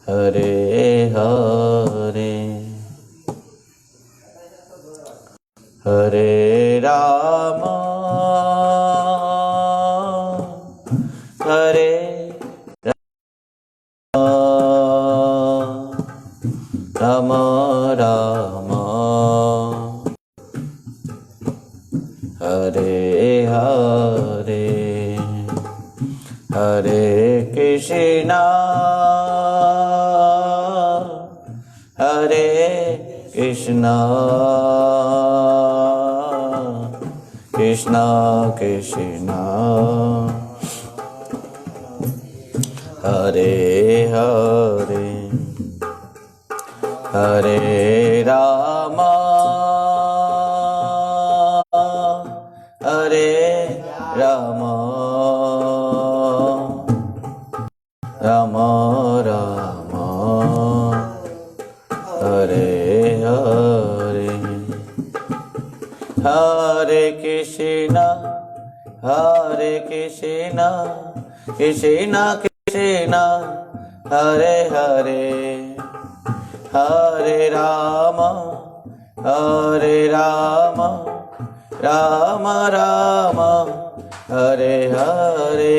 हरे हरे हरे राम हरे राम राम हरे हरे हरे कृष्णा हरे कृष्णा कृष्णा कृष्णा हरे हरे हरे राम हरे राम राम राम हरे हरे हरे कृष्णा कृष्णा कृष्णा हरे हरे हरे राम राम राम हरे हरे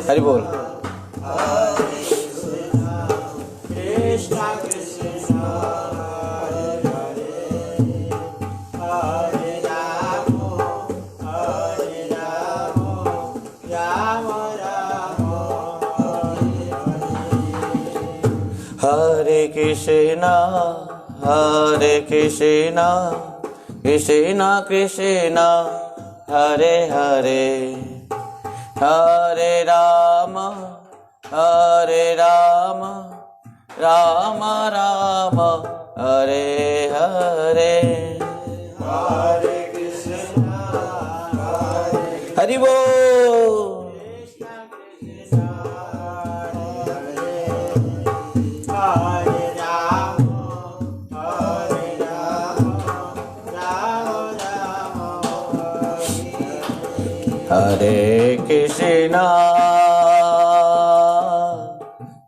हरि बोल कृष्णा कृष्णा हरे हरे हरे राम राम राम हरे कृष्णा कृष्णा कृष्णा हरे हरे हरे राम राम राम हरे हरे हरे कृष्णा हरि बोल कृष्णा कृष्णा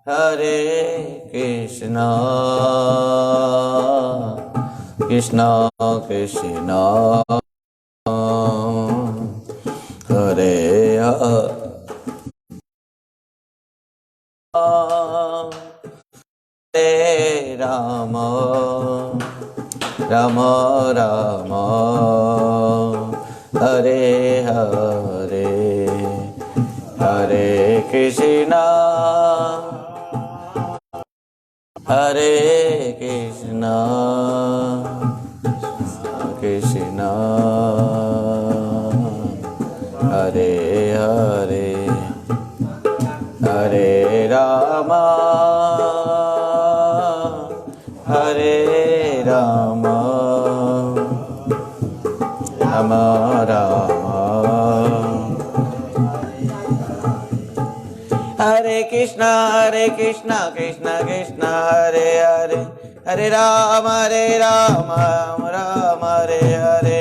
हरे हरे राम राम हरे कृष्णा कृष्णा कृष्णा हरे हरे राम राम राम हरे हरे हरे कृष्णा कृष्णा हरे हरे हरे राम राम राम हरे कृष्णा कृष्णा कृष्णा हरे हरे हरे राम राम राम हरे हरे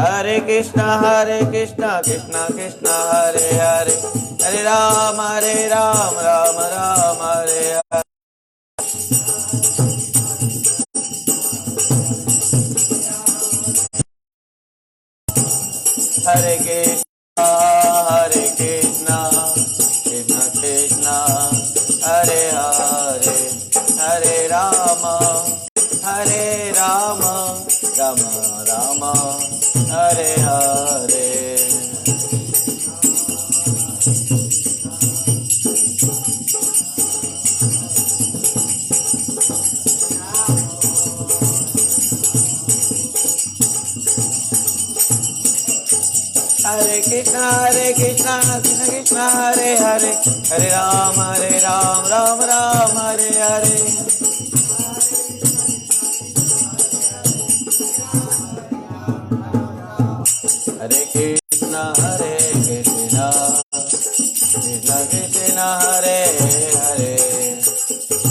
हरे कृष्णा कृष्णा कृष्णा हरे हरे हरे राम राम राम हरे हरे हरे कृष्णा कृष्णा कृष्णा हरे हरे हरे राम राम राम हरे हरे हरे कृष्णा कृष्णा कृष्णा हरे हरे हरे राम राम राम हरे हरे हरे कृष्णा कृष्णा कृष्णा हरे हरे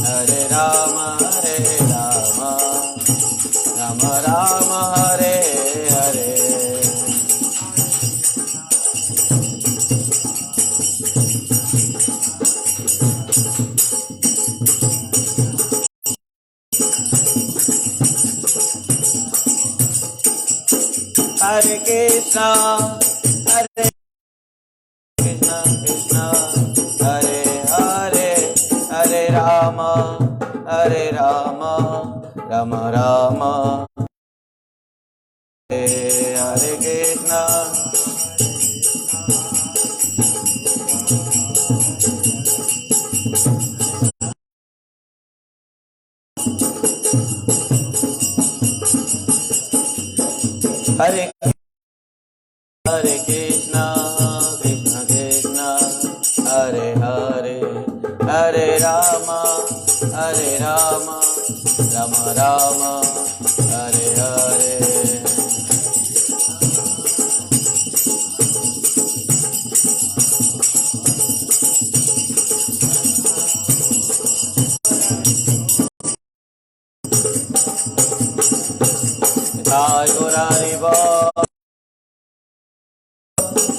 हरे राम राम राम हरे हरे। हरे कृष्णा हरे कृष्णा कृष्णा हरे हरे, हरे राम राम राम हरे कृष्णा। हरे हरे कृष्णा कृष्णा कृष्णा हरे हरे, हरे राम राम राम हरे हरे। निताय गौर हरि बोल,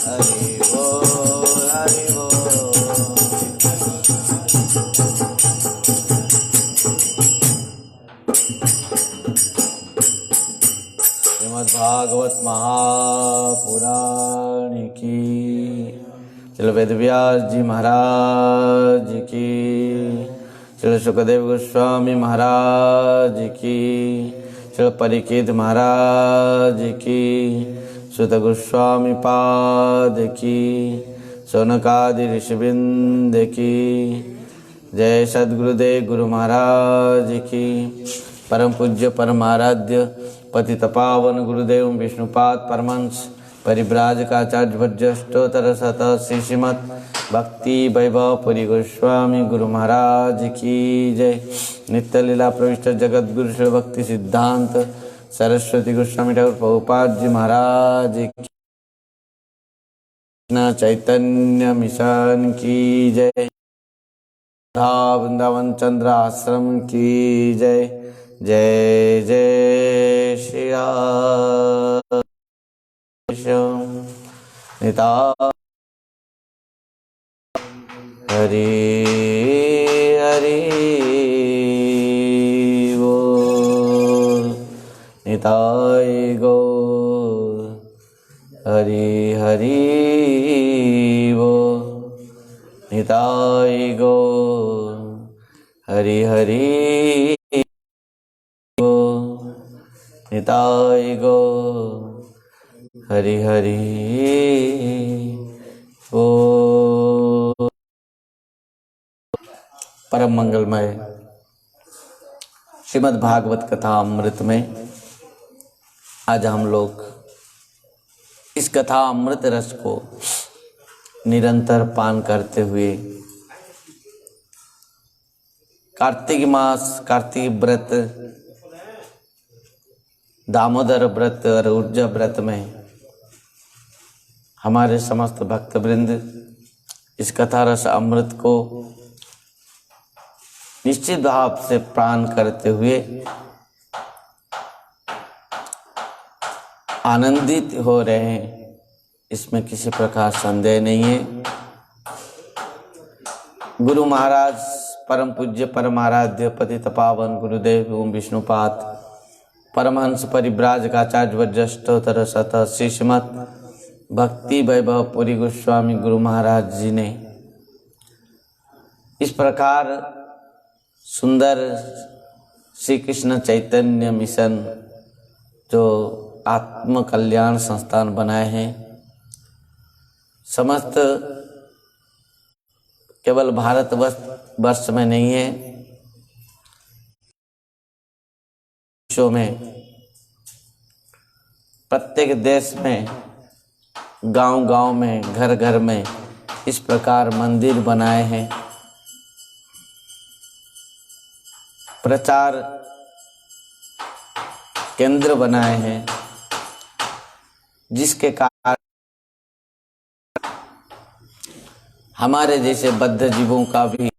हरि बोल हरि बोल। श्रीमद् भागवत महापुराण की, श्री वेद व्यास जी महाराज की, श्री सुखदेव गोस्वामी महाराज की, श्री परीक्षित महाराज की, सुत गोस्वामी पाद की, सौनकादि ऋषिवृंद की। जय सद्गुरुदेव गुरु महाराज की। परम पूज्य परमाराध्य पतित पावन गुरुदेव विष्णुपाद परमहंस परिव्राजकाचार्य भज्यष्टोत्तर शत श्रीमद् भक्ति वैभव पुरी गोस्वामी गुरु महाराज की जय। नित्य लीला प्रविष्ट जगत गुरु श्री भक्ति सिद्धांत सरस्वती गोस्वामी ठाकुर प्रभुपाद जी महाराज की, चैतन्य मिशन की जय, राधा वृंदावन चंद्र आश्रम की जय। जय जय श्री राम निता हरि हरि बोल, निताय गौर हरि हरि बोल, निताय गौर हरि हरि बोल, निताय गौर हरि हरि बोल। परम मंगलमय श्रीमद् भागवत कथा अमृत में आज हम लोग इस कथा अमृत रस को निरंतर पान करते हुए कार्तिक मास, कार्तिक व्रत, दामोदर व्रत और ऊर्जा व्रत में हमारे समस्त भक्तवृंद इस कथा रस अमृत को निश्चित भाव से पान करते हुए आनंदित हो रहे हैं, इसमें किसी प्रकार संदेह नहीं है। गुरु महाराज परम पूज्य परमाराध्य पतित पावन गुरुदेव एवं विष्णुपाद परमहंस परिव्राजकाचार्य वज्रष्टोत्तर शत श्रीमद् भक्ति वैभव पुरी गोस्वामी गुरु महाराज जी ने इस प्रकार सुंदर श्री कृष्ण चैतन्य मिशन जो आत्म कल्याण संस्थान बनाए हैं, समस्त केवल भारत वर्ष में नहीं है, विश्व में प्रत्येक देश में, गांव-गांव में, घर-घर में इस प्रकार मंदिर बनाए हैं, प्रचार केंद्र बनाए हैं, जिसके कारण हमारे जैसे बद्ध जीवों का भी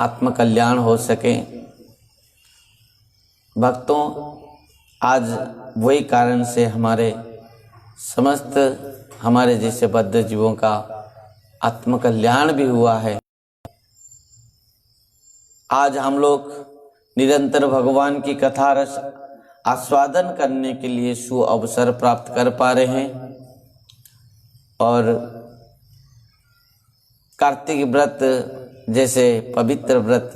आत्म कल्याण हो सके। भक्तों, आज वही कारण से समस्त हमारे जैसे बद्ध जीवों का आत्मकल्याण भी हुआ है। आज हम लोग निरंतर भगवान की कथा रस आस्वादन करने के लिए सु अवसर प्राप्त कर पा रहे हैं। और कार्तिक व्रत जैसे पवित्र व्रत,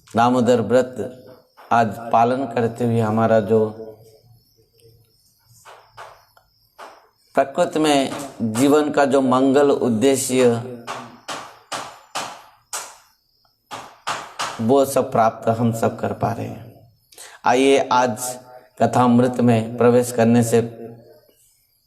दामोदर व्रत आज पालन करते हुए हमारा जो प्रकृति में जीवन का जो मंगल उद्देश्य वो सब प्राप्त हम सब कर पा रहे हैं। आइए आज कथामृत में प्रवेश करने से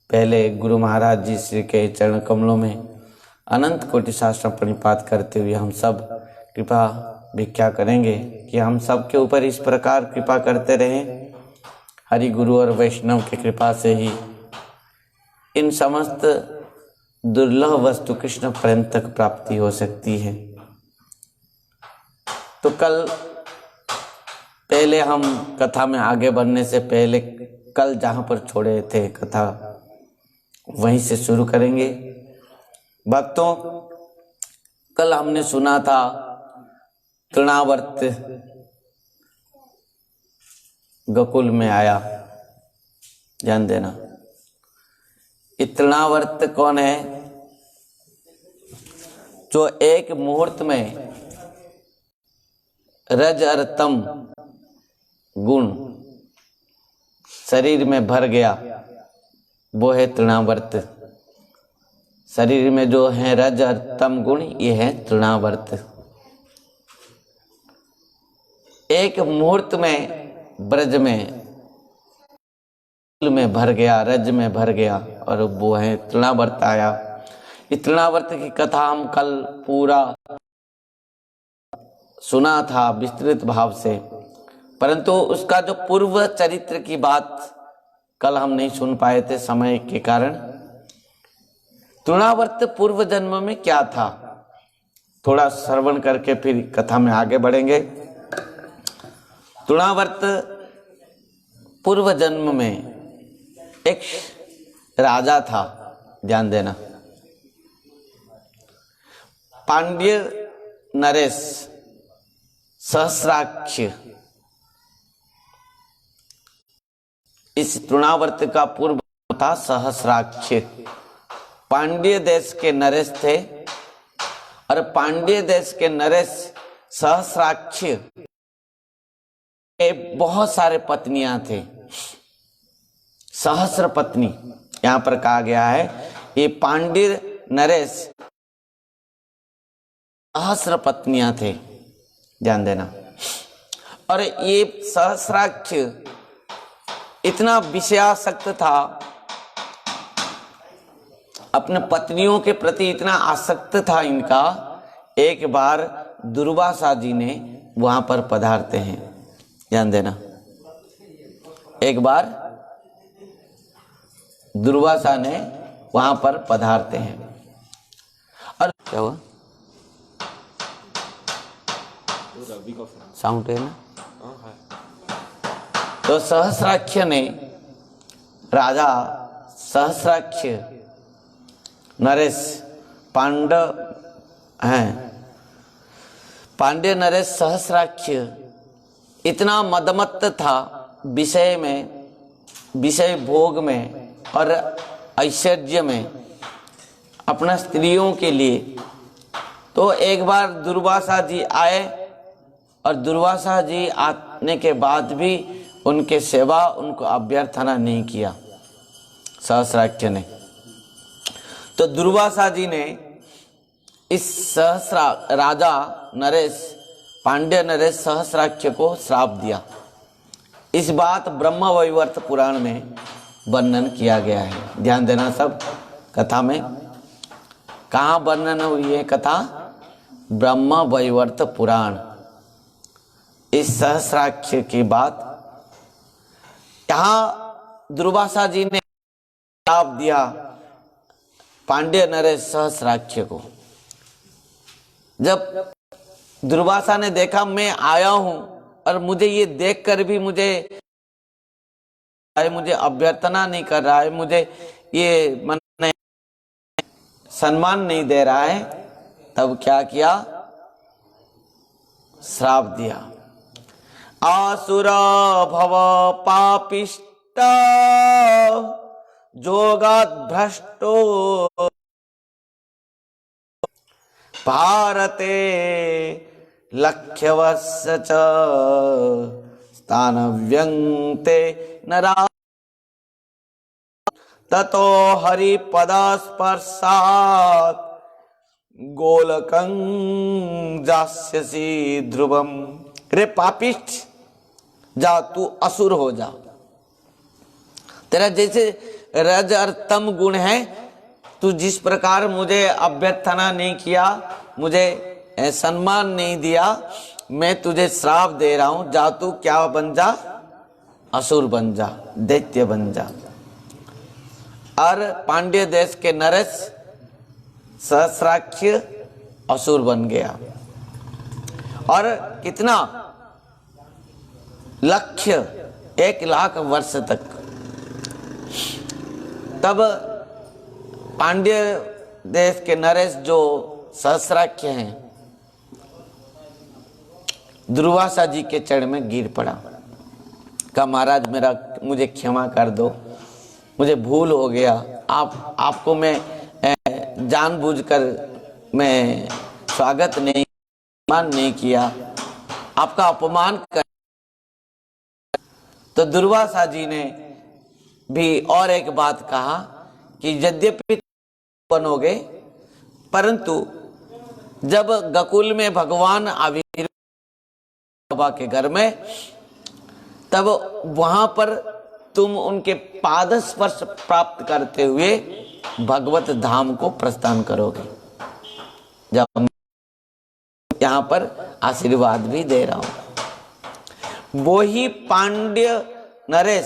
पहले गुरु महाराज जी श्री के चरण कमलों में अनंत कोटि शास्त्र प्रणिपात करते हुए हम सब कृपा भिक्षा करेंगे कि हम सब के ऊपर इस प्रकार कृपा करते रहें। हरि गुरु और वैष्णव की कृपा से ही इन समस्त दुर्लभ वस्तु कृष्ण प्रेम तक प्राप्ति हो सकती है। तो पहले हम कथा में आगे बढ़ने से पहले कल जहाँ पर छोड़े थे कथा वहीं से शुरू करेंगे। भक्तों, कल हमने सुना था तृणावर्त गोकुल में आया। ध्यान देना, ये तृणावर्त कौन है? जो एक मुहूर्त में रज और तम गुण शरीर में भर गया, वो है तृणावर्त। शरीर में जो है रज और तम गुण, ये है तृणावर्त। एक मुहूर्त में ब्रज में भर गया, रज में भर गया, और वो है तृणावर्त आया। इस तृणावर्त की कथा हम कल पूरा सुना था विस्तृत भाव से, परंतु उसका जो पूर्व चरित्र की बात कल हम नहीं सुन पाए थे समय के कारण। तृणावर्त पूर्व जन्म में क्या था, थोड़ा श्रवण करके फिर कथा में आगे बढ़ेंगे। तृणावर्त पूर्व जन्म में एक राजा था। ध्यान देना, पांड्य नरेश सहस्राक्ष, इस तृणावर्त का पूर्व था सहस्राक्ष। पांड्य देश के नरेश थे, और पांड्य देश के नरेश सहस्राक्ष के बहुत सारे पत्नियां थे। सहस्र पत्नी यहां पर कहा गया है। ये पांड्य नरेश सहस्र पत्नियां थे। ध्यान देना, और ये सहस्राक्ष इतना विषयासक्त था, अपने पत्नियों के प्रति इतना आसक्त था इनका। एक बार दुर्वासा जी ने वहां पर पधारते हैं। ध्यान देना, एक बार दुर्वासा ने वहां पर पधारते हैं, और क्या हुआ? साउंड है ना? तो सहस्राक्ष ने, राजा सहस्राक्ष नरेश पांडव हैं, पांड्य नरेश सहस्राक्ष इतना मदमत्त था विषय में, विषय भोग में और ऐश्वर्य में, अपना स्त्रियों के लिए। तो एक बार दुर्वासा जी आए, और दुर्वासा जी आने के बाद भी उनके सेवा, उनको अभ्यर्थना नहीं किया सहस्राक्ष ने। तो दुर्वासा जी ने इस राजा नरेश, पांड्य नरेश सहस्राक्ष को श्राप दिया। इस बात ब्रह्म वैवर्त पुराण में वर्णन किया गया है। ध्यान देना सब कथा में, कहाँ वर्णन हुई है कथा? ब्रह्म वैवर्त पुराण। इस सहस्राक्ष की बात यहाँ दुर्वासा जी ने श्राप दिया पांड्य नरेश सहस्राक्ष को। जब दुर्वासा ने देखा मैं आया हूं और मुझे ये देखकर भी मुझे है, मुझे अभ्यर्थना नहीं कर रहा है, मुझे ये मन सम्मान नहीं दे रहा है, तब क्या किया? श्राप दिया। आसुर भव पापिष्ट जोगात् भ्रष्टो भारते लक्ष्यवस्य च स्थानव्यं ते नरा ततो हरिपदस्पर्शात् गोलकं जास्यसि ध्रुवम। रे पापिष्ठ, जा तू असुर हो जा। तेरा जैसे रज और तम गुण है, तू जिस प्रकार मुझे अभ्यर्थना नहीं किया, मुझे सम्मान नहीं दिया, मैं तुझे श्राप दे रहा हूं, जा तू क्या बन जा? असुर बन जा, दैत्य बन जा। और पांड्य देश के नरेश सहस्राक्ष असुर बन गया। और कितना? लक्ष्य 1,00,000 वर्ष तक। तब पांड्य देश के नरेश जो सहस्राक्ष हैं, दुर्वासा जी के चरण में गिर पड़ा। कहा महाराज मुझे क्षमा कर दो, मुझे भूल हो गया, आपको मैं जानबूझकर मैं स्वागत नहीं, सम्मान नहीं किया, आपका अपमान कर। तो दुर्वासा जी ने भी और एक बात कहा कि यद्यपि बनोगे, परंतु जब गकुल में भगवान आविर्भाव के घर में, तब वहां पर तुम उनके पाद स्पर्श प्राप्त करते हुए भगवत धाम को प्रस्थान करोगे। जब यहां पर आशीर्वाद भी दे रहा हूं। वो ही पांड्य नरेश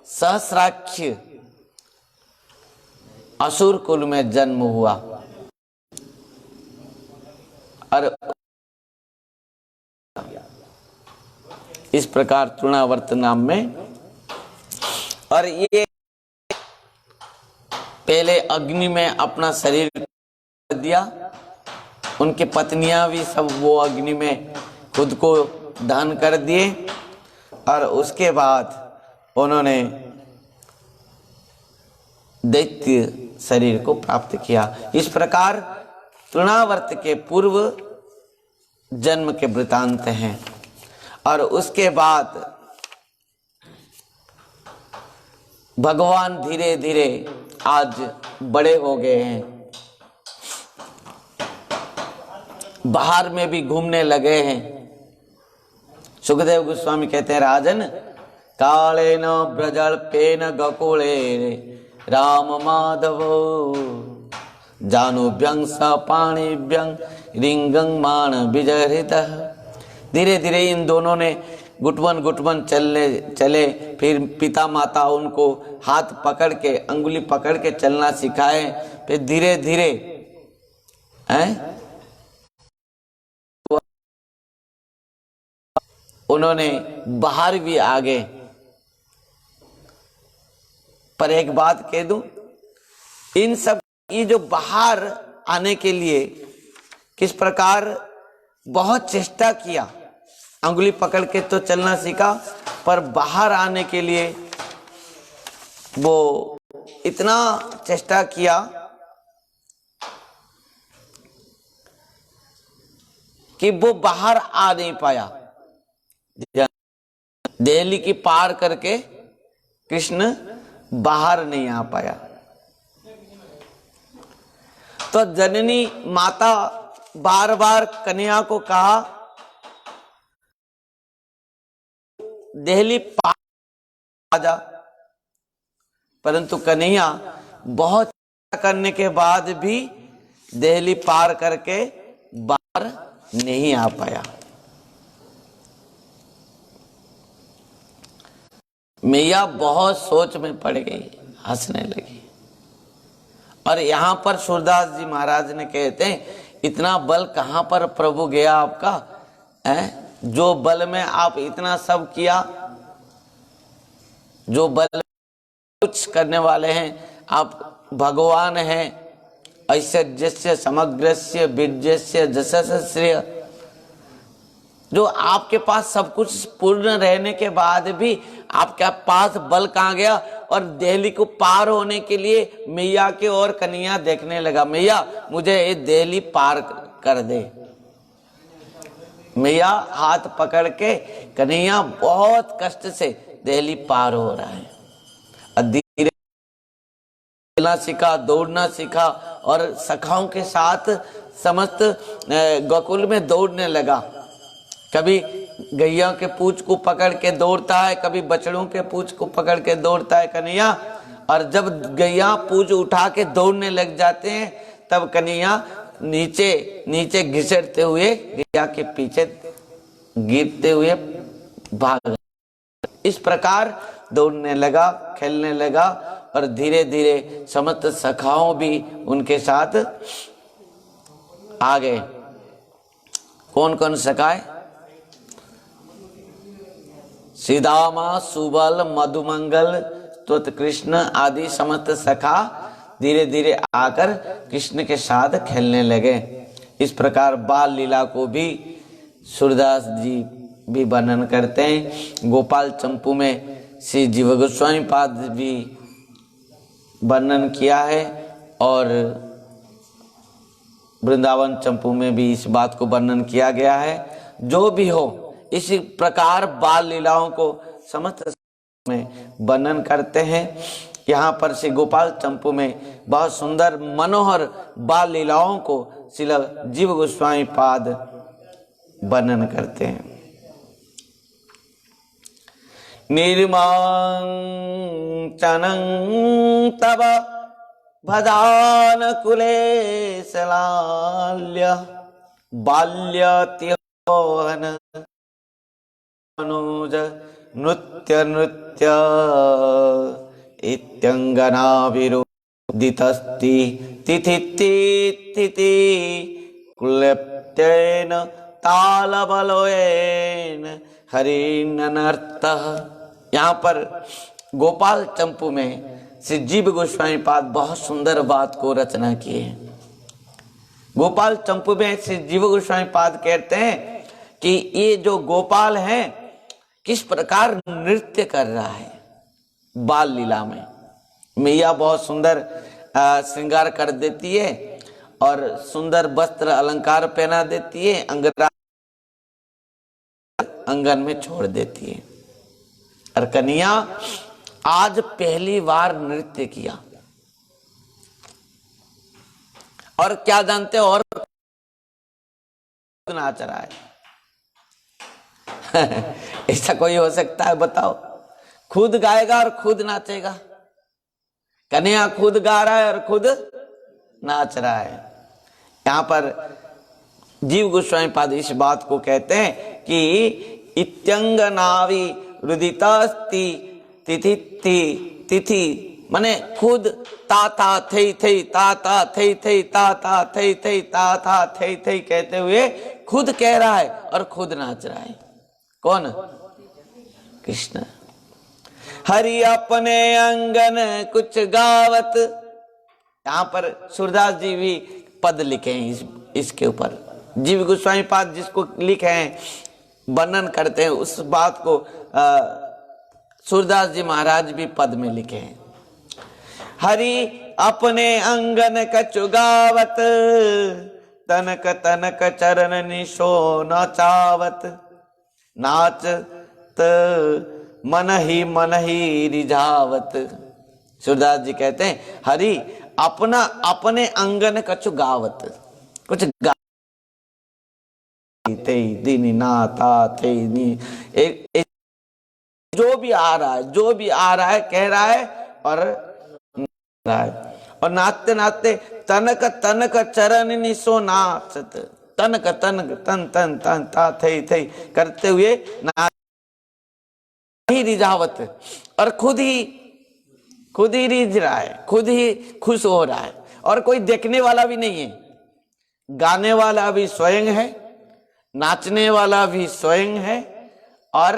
सहस्राक्ष असुर कुल में जन्म हुआ। और इस प्रकार तृणावर्त नाम में, और ये पहले अग्नि में अपना शरीर दिया, उनके पत्नियां भी सब वो अग्नि में खुद को दहन कर दिए, और उसके बाद उन्होंने दैत्य शरीर को प्राप्त किया। इस प्रकार तृणावर्त के पूर्व जन्म के वृतांत हैं। और उसके बाद भगवान धीरे धीरे आज बड़े हो गए हैं, बाहर में भी घूमने लगे हैं। सुखदेव गोस्वामी कहते हैं, राजन कालेन ब्रजल्पेन गकुले राम माधव जानुभ्यं सपाणिभ्यं रिंगं मान विजहृतः। धीरे धीरे इन दोनों ने गुटवन चले। फिर पिता माता उनको हाथ पकड़ के, अंगुली पकड़ के चलना सिखाए। फिर धीरे धीरे उन्होंने बाहर भी आ गए। पर एक बात कह दूं, इन सब ये जो बाहर आने के लिए किस प्रकार बहुत चेष्टा किया, अंगुली पकड़ के तो चलना सीखा, पर बाहर आने के लिए वो इतना चेष्टा किया कि वो बाहर आ नहीं पाया। दिल्ली की पार करके कृष्ण बाहर नहीं आ पाया। तो जननी माता बार बार कन्या को कहा, दिल्ली पार आ जा, परंतु कन्हैया बहुत करने के बाद भी दिल्ली पार करके बाहर नहीं आ पाया। मैया बहुत सोच में पड़ गई, हंसने लगी। और यहां पर सूरदास जी महाराज ने कहते हैं, इतना बल कहां पर प्रभु गया आपका है, जो बल में आप इतना सब किया। जो बल कुछ करने वाले हैं, आप भगवान हैं। ऐश्वर्यस्य समग्रस्य बीर्यस्य जशस्य श्रेय, जो आपके पास सब कुछ पूर्ण रहने के बाद भी आपके पास बल कहाँ गया, और दिल्ली को पार होने के लिए मैया के ओर कन्हैया देखने लगा, मैया मुझे ये दिल्ली पार कर दे। मैया हाथ पकड़ के कन्हैया बहुत कष्ट से दिल्ली पार हो रहा है। धीरे चलना सीखा, दौड़ना सीखा और सखाओं के साथ समस्त गोकुल में दौड़ने लगा। कभी गैया के पूंछ को पकड़ के दौड़ता है, कभी बछड़ों के पूंछ को पकड़ के दौड़ता है कन्हैया। और जब गैया पूंछ उठा के दौड़ने लग जाते हैं, तब कन्हैया नीचे नीचे घिसटते हुए गैया के पीछे गिरते हुए भाग। इस प्रकार दौड़ने लगा, खेलने लगा, और धीरे धीरे समस्त सखाओं भी उनके साथ आ गए। कौन कौन सखाए? सीदामा, सुबल, मधुमंगल, स्तुत कृष्ण आदि समस्त सखा धीरे धीरे आकर कृष्ण के साथ खेलने लगे। इस प्रकार बाल लीला को भी सूरदास जी भी वर्णन करते हैं। गोपाल चंपू में श्री जीव गोस्वामी पाद भी वर्णन किया है, और वृंदावन चंपू में भी इस बात को वर्णन किया गया है। जो भी हो, इसी प्रकार बाल लीलाओं को समस्त में वर्णन करते हैं। यहाँ पर श्री गोपाल चंपू में बहुत सुंदर मनोहर बाल लीलाओं को श्री जीव गोस्वामी पाद वर्णन करते हैं। निर्मांचनं तव भदान कुले सलाल्य बाल्यतिहोहन अनुज नृत्य नृत्य इत्यंगनाभिरुदितस्ति तिथि तिथि कुलप्तेन तालबलोयेन हरिनर्तः। यहाँ पर गोपाल चंपू में श्री जीव गोस्वामी पाद बहुत सुंदर बात को रचना किए हैं। गोपाल चंपू में श्री जीव गोस्वामी पाद कहते हैं कि ये जो गोपाल है किस प्रकार नृत्य कर रहा है बाल लीला में। मैया बहुत सुंदर श्रृंगार कर देती है और सुंदर वस्त्र अलंकार पहना देती है, अंगरा अंगन में छोड़ देती है। और कन्हैया आज पहली बार नृत्य किया, और क्या जानते हो, और नाच रहा है। ऐसा कोई हो सकता है बताओ? खुद गाएगा और खुद नाचेगा। कन्हैया खुद गा रहा है और खुद नाच रहा है। यहाँ पर जीव गोस्वामी पाद इस बात को कहते हैं कि इत्यंगनावि रुदितास्ति तिथि तिथि, माने खुद ता ता थे थे ता ता थे थे ता ता थे थे ता ता थे थे कहते हुए खुद कह रहा है और खुद नाच रहा है। कौन? कृष्ण। हरि अपने अंगन कुछ गावत। यहाँ पर सूरदास जी भी पद लिखे हैं इसके ऊपर। जीव गोस्वामी पाद जिसको लिखे हैं, वर्णन करते हैं, उस बात को सूरदास जी महाराज भी पद में लिखे हैं। हरि अपने अंगन कछु गावत, तनक तनक चरण निशो नाचावत, नाचत मन ही रिझावत। सूरदास जी कहते हैं हरि अपना अपने अंगन कछु गावत, कुछ गा दीनी नाता एक जो भी आ रहा है, जो भी आ रहा है कह रहा है और रहा है। और नाचते नाचते तनक तनक चरण निशो नाचत, तनक तनक तन तन तन ता थे थे करते हुए नाच ही रिझावत, और खुद ही रिझ रहा है, खुद ही खुश हो रहा है, और कोई देखने वाला भी नहीं है। गाने वाला भी स्वयं है, नाचने वाला भी स्वयं है, और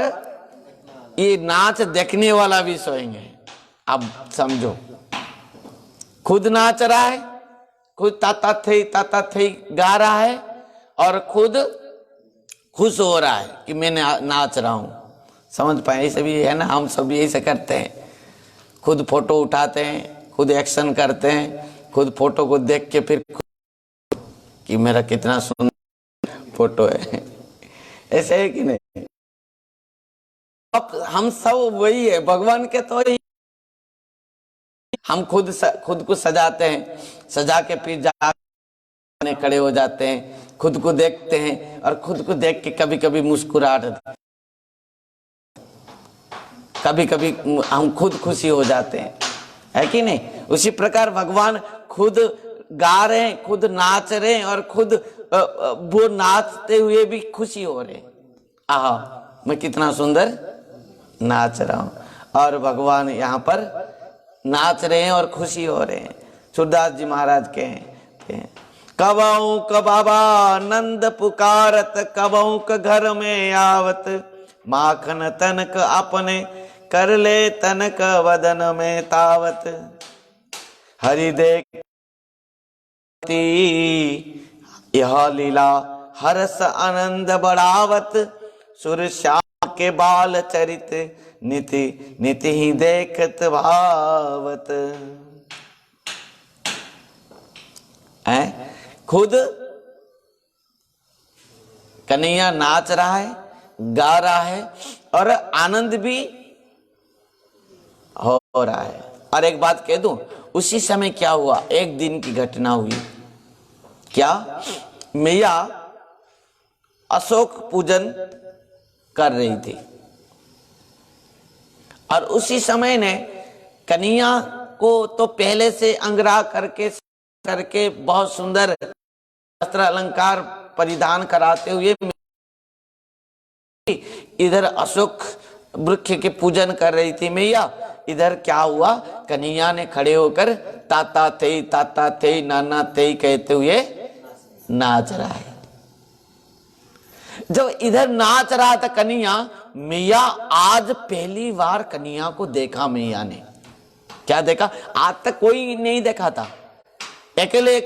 ये नाच देखने वाला भी सोएंगे। अब समझो, खुद नाच रहा है, खुद ताता थे गा रहा है और खुद खुश हो रहा है कि मैं नाच रहा हूं। समझ पाए? ऐसे भी है ना, हम सब यही करते हैं। खुद फोटो उठाते हैं, खुद एक्शन करते हैं, खुद फोटो को देख के फिर कि मेरा कितना सुंदर फोटो है। ऐसे है कि नहीं? अब हम सब वही है, भगवान के तो ही हम खुद को सजाते हैं, सजा के फिर जाने खड़े हो जाते हैं, खुद को देखते हैं और खुद को देख के कभी कभी मुस्कुराहट, कभी कभी हम खुद खुशी हो जाते हैं, है कि नहीं? उसी प्रकार भगवान खुद गा रहे हैं, खुद नाच रहे हैं और खुद वो नाचते हुए भी खुशी हो रहे हैं। आहा, मैं कितना सुंदर नाच रहा हूं और भगवान यहाँ पर नाच रहे हैं और खुशी हो रहे हैं। सूरदास जी महाराज के कबहू क बाबा नंद पुकारत, कबहू क घर में आवत, माखन तनक अपने कर ले तनक वदन में तावत, हरि देख यह लीला हरस आनंद बढ़ावत, सुर श्याम के बाल चरित नीति नीति ही देखत भावत। है खुद कन्हैया नाच रहा है, गा रहा है और आनंद भी हो रहा है। और एक बात कह दूं, उसी समय क्या हुआ, एक दिन की घटना हुई। क्या? मैया अशोक पूजन कर रही थी और उसी समय ने कन्हैया को तो पहले से अंगराग करके बहुत सुंदर वस्त्र अलंकार परिधान कराते हुए इधर अशोक वृक्ष के पूजन कर रही थी मैया। इधर क्या हुआ, कन्हैया ने खड़े होकर ताता थे नाना थे कहते हुए नाच रहा है। जब इधर नाच रहा था कन्हैया, मैया आज पहली बार कन्हैया को देखा। मैया ने क्या देखा? आज तक कोई नहीं देखा था। अकेले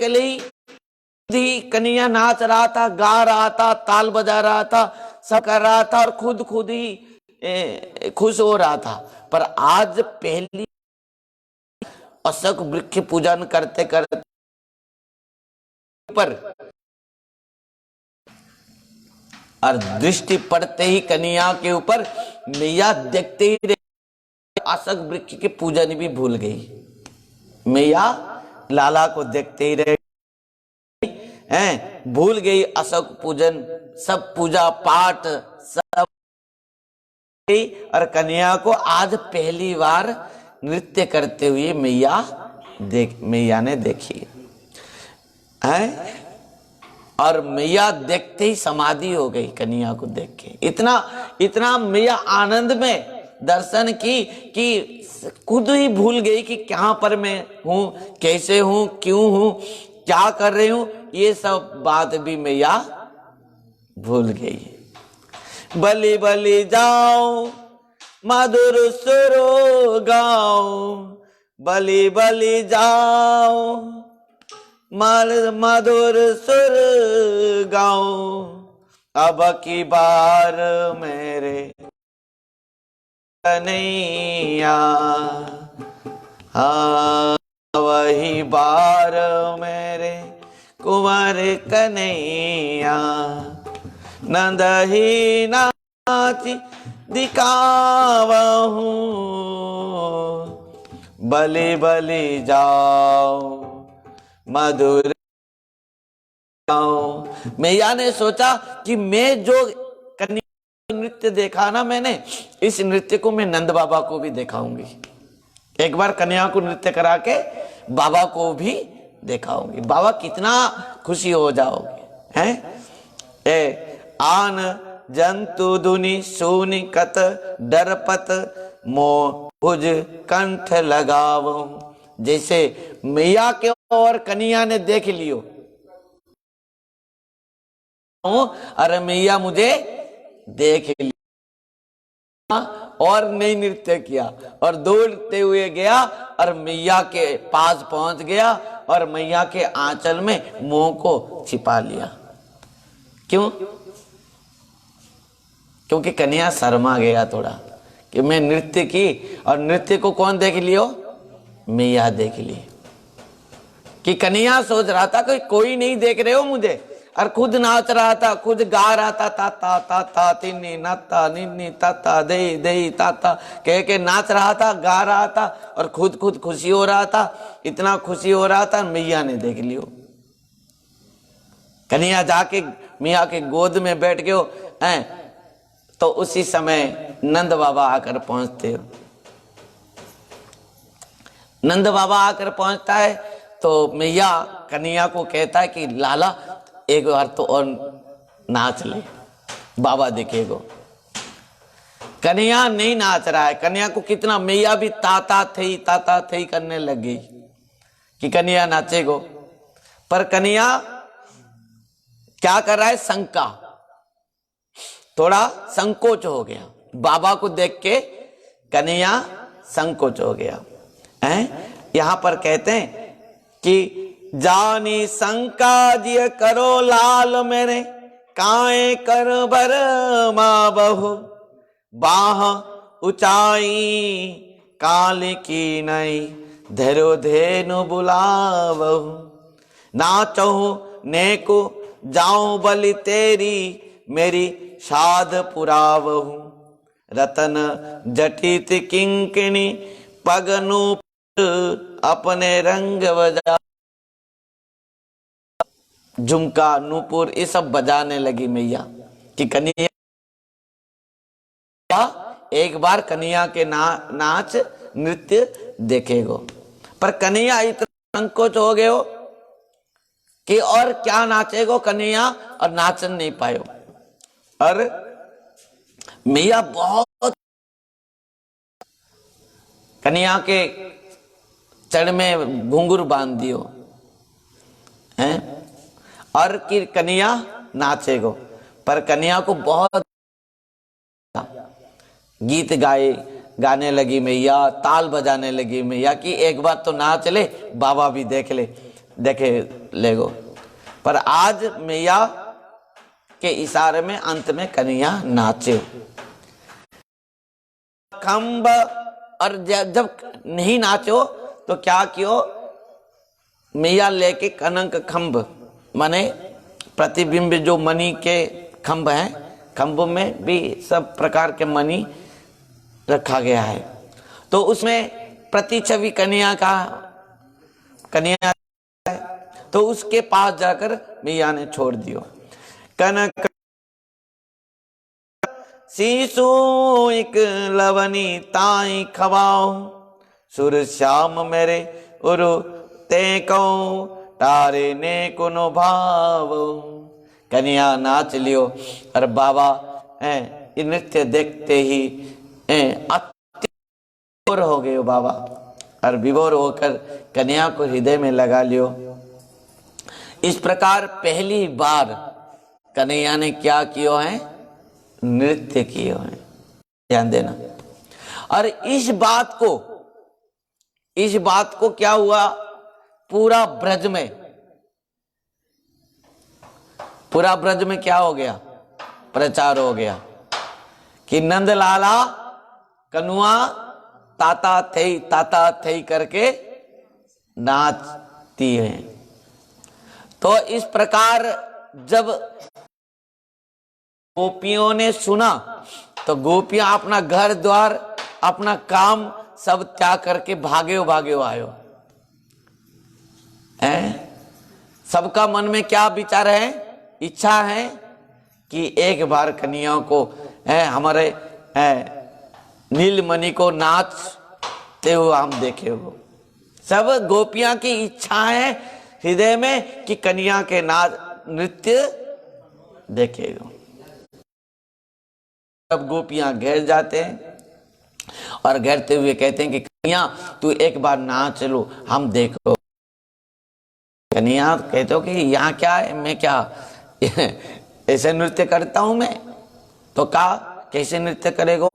ही कन्हैया नाच रहा था, गा रहा था, ताल बजा रहा था, सब कर रहा था और खुद ही खुश हो रहा था। पर आज पहली अशोक वृक्ष पूजन करते पर और दृष्टि पड़ते ही कन्हैया के ऊपर मैया देखते ही रही, अशोक वृक्ष के पूजन भी भूल गई। मैया लाला को देखते ही रह हैं, भूल गई अशोक पूजन, सब पूजा पाठ सब। और कन्हैया को आज पहली बार नृत्य करते हुए मैया ने देखी है। और मैया देखते ही समाधि हो गई कन्हैया को देख के। इतना मैया आनंद में दर्शन की कि खुद ही भूल गई कि कहां पर मैं हूं, कैसे हूं, क्यों हूं, क्या कर रही हूं, ये सब बात भी मैया भूल गई। बलि बलि जाओ मधुर सुरो गाओ, बलि बलि जाओ मधुर सुर गाओ, अब की बार मेरे कन्हैया, हाँ वही बार मेरे कुंवर कन्हैया, नंद ही नाच दिखावहूं, बलि बलि जाओ मधुर। मैया ने सोचा कि मैं जो कन्हैया नृत्य देखा ना मैंने, इस नृत्य को मैं नंद बाबा को भी दिखाऊंगी। एक बार कन्हैया को नृत्य करा के बाबा को भी दिखाऊंगी। बाबा कितना खुशी हो जाओगे हैं। आन जंतु दुनि सूनि कत डरपत, मोह भुज कंठ लगावो। जैसे मैया के और कन्हैया ने देख लियो, अरे मैया मुझे देख लिया और नहीं नृत्य किया और दौड़ते हुए गया और मैया के पास पहुंच गया और मैया के आंचल में मुंह को छिपा लिया। क्यों? क्योंकि कन्या शर्मा गया थोड़ा कि मैं नृत्य की, और नृत्य को कौन देख लियो? मैया देख ली। कि कन्या सोच रहा था कि कोई नहीं देख रहे हो मुझे, और खुद नाच रहा था, खुद गा रहा था, ता ता ता ता तिन्नी नाता निन्नी ताता दे दे ताता कह के नाच रहा था, गा रहा था और खुद खुशी हो रहा था। इतना खुशी हो रहा था, मैया ने देख लियो। कन्या जाके मैया के गोद में बैठ गयो हैं। तो उसी समय नंद बाबा आकर पहुंचते हो। नंद बाबा आकर पहुंचता है तो मैया कन्या को कहता है कि लाला एक बार तो और नाच ले, बाबा देखेगो। कन्या नहीं नाच रहा है। कन्या को कितना, मैया भी ताता थे करने लग गई कि कन्या नाचेगो, पर कन्या क्या कर रहा है? शंका, थोड़ा संकोच हो गया। बाबा को देख के कन्या संकोच हो गया है। यहां पर कहते हैं कि जानी शंका जिय करो लाल मेरे, काए कर बर माँ बहु, बाह ऊंचाई काल की नई, धरो धेनु बुलावहु, नाचहु नेको जाऊं बलि तेरी, मेरी साध पुरावहु, रतन जटित किंकिणी पगनु अपने रंग बजा। झुमका नूपुर ये सब बजाने लगी मैया कि कन्या एक बार कन्या के नाच नृत्य देखेगो। पर कन्या इतना संकोच हो गए हो कि और क्या नाचेगो कन्या, और नाचन नहीं पायो। और मैया बहुत कन्या के चढ़ में घुंघरू बांध दियो हैं, और कि कन्या नाचेगो। पर कन्या को बहुत गीत गाने लगी मैया, ताल बजाने लगी मैया कि एक बार तो नाच ले, बाबा भी देखे लेगो। पर आज मैया के इशारे में अंत में कन्या नाचे। खम्ब, और जब नहीं नाचो तो क्या कियो? मैया लेके कनक खम्भ माने प्रतिबिंब जो मणि के खम्भ हैं, खम्भों में भी सब प्रकार के मणि रखा गया है। तो उसमें प्रतिछवि कन्या है, तो उसके पास जाकर मैया ने छोड़ दियो। कनक शीशु एक लवनी ताई खवाओ, सुर श्याम मेरे उरु ते कौ, तारे ने कुनो भाव। कन्या नाच लियो और बाबा नृत्य देखते ही विभोर हो गए बाबा, और विभोर होकर कन्या को हृदय में लगा लियो। इस प्रकार पहली बार कन्हैया ने क्या कियो है? नृत्य कियो है। ध्यान देना। और इस बात को क्या हुआ? पूरा ब्रज में क्या हो गया? प्रचार हो गया कि नंद लाला कनुआ ताता थे करके नाचती है। तो इस प्रकार जब गोपियों ने सुना तो गोपियां अपना घर द्वार अपना काम सब त्याग करके भागे आयो। सबका मन में क्या विचार है? इच्छा है कि एक बार कन्याओं को हमारे नीलमणि को नाचते हुए हम देखे हो। सब गोपियां की इच्छा है हृदय में कि कन्या के नाच नृत्य देखेगा। सब गोपियां घेर जाते हैं और घेरते हुए कहते हैं कि कन्या तू एक बार नाच लो, हम देखो। कन्या कहते हो कि यहाँ क्या है, मैं क्या ऐसे नृत्य करता हूं मैं? तो कहा कैसे नृत्य करेगो?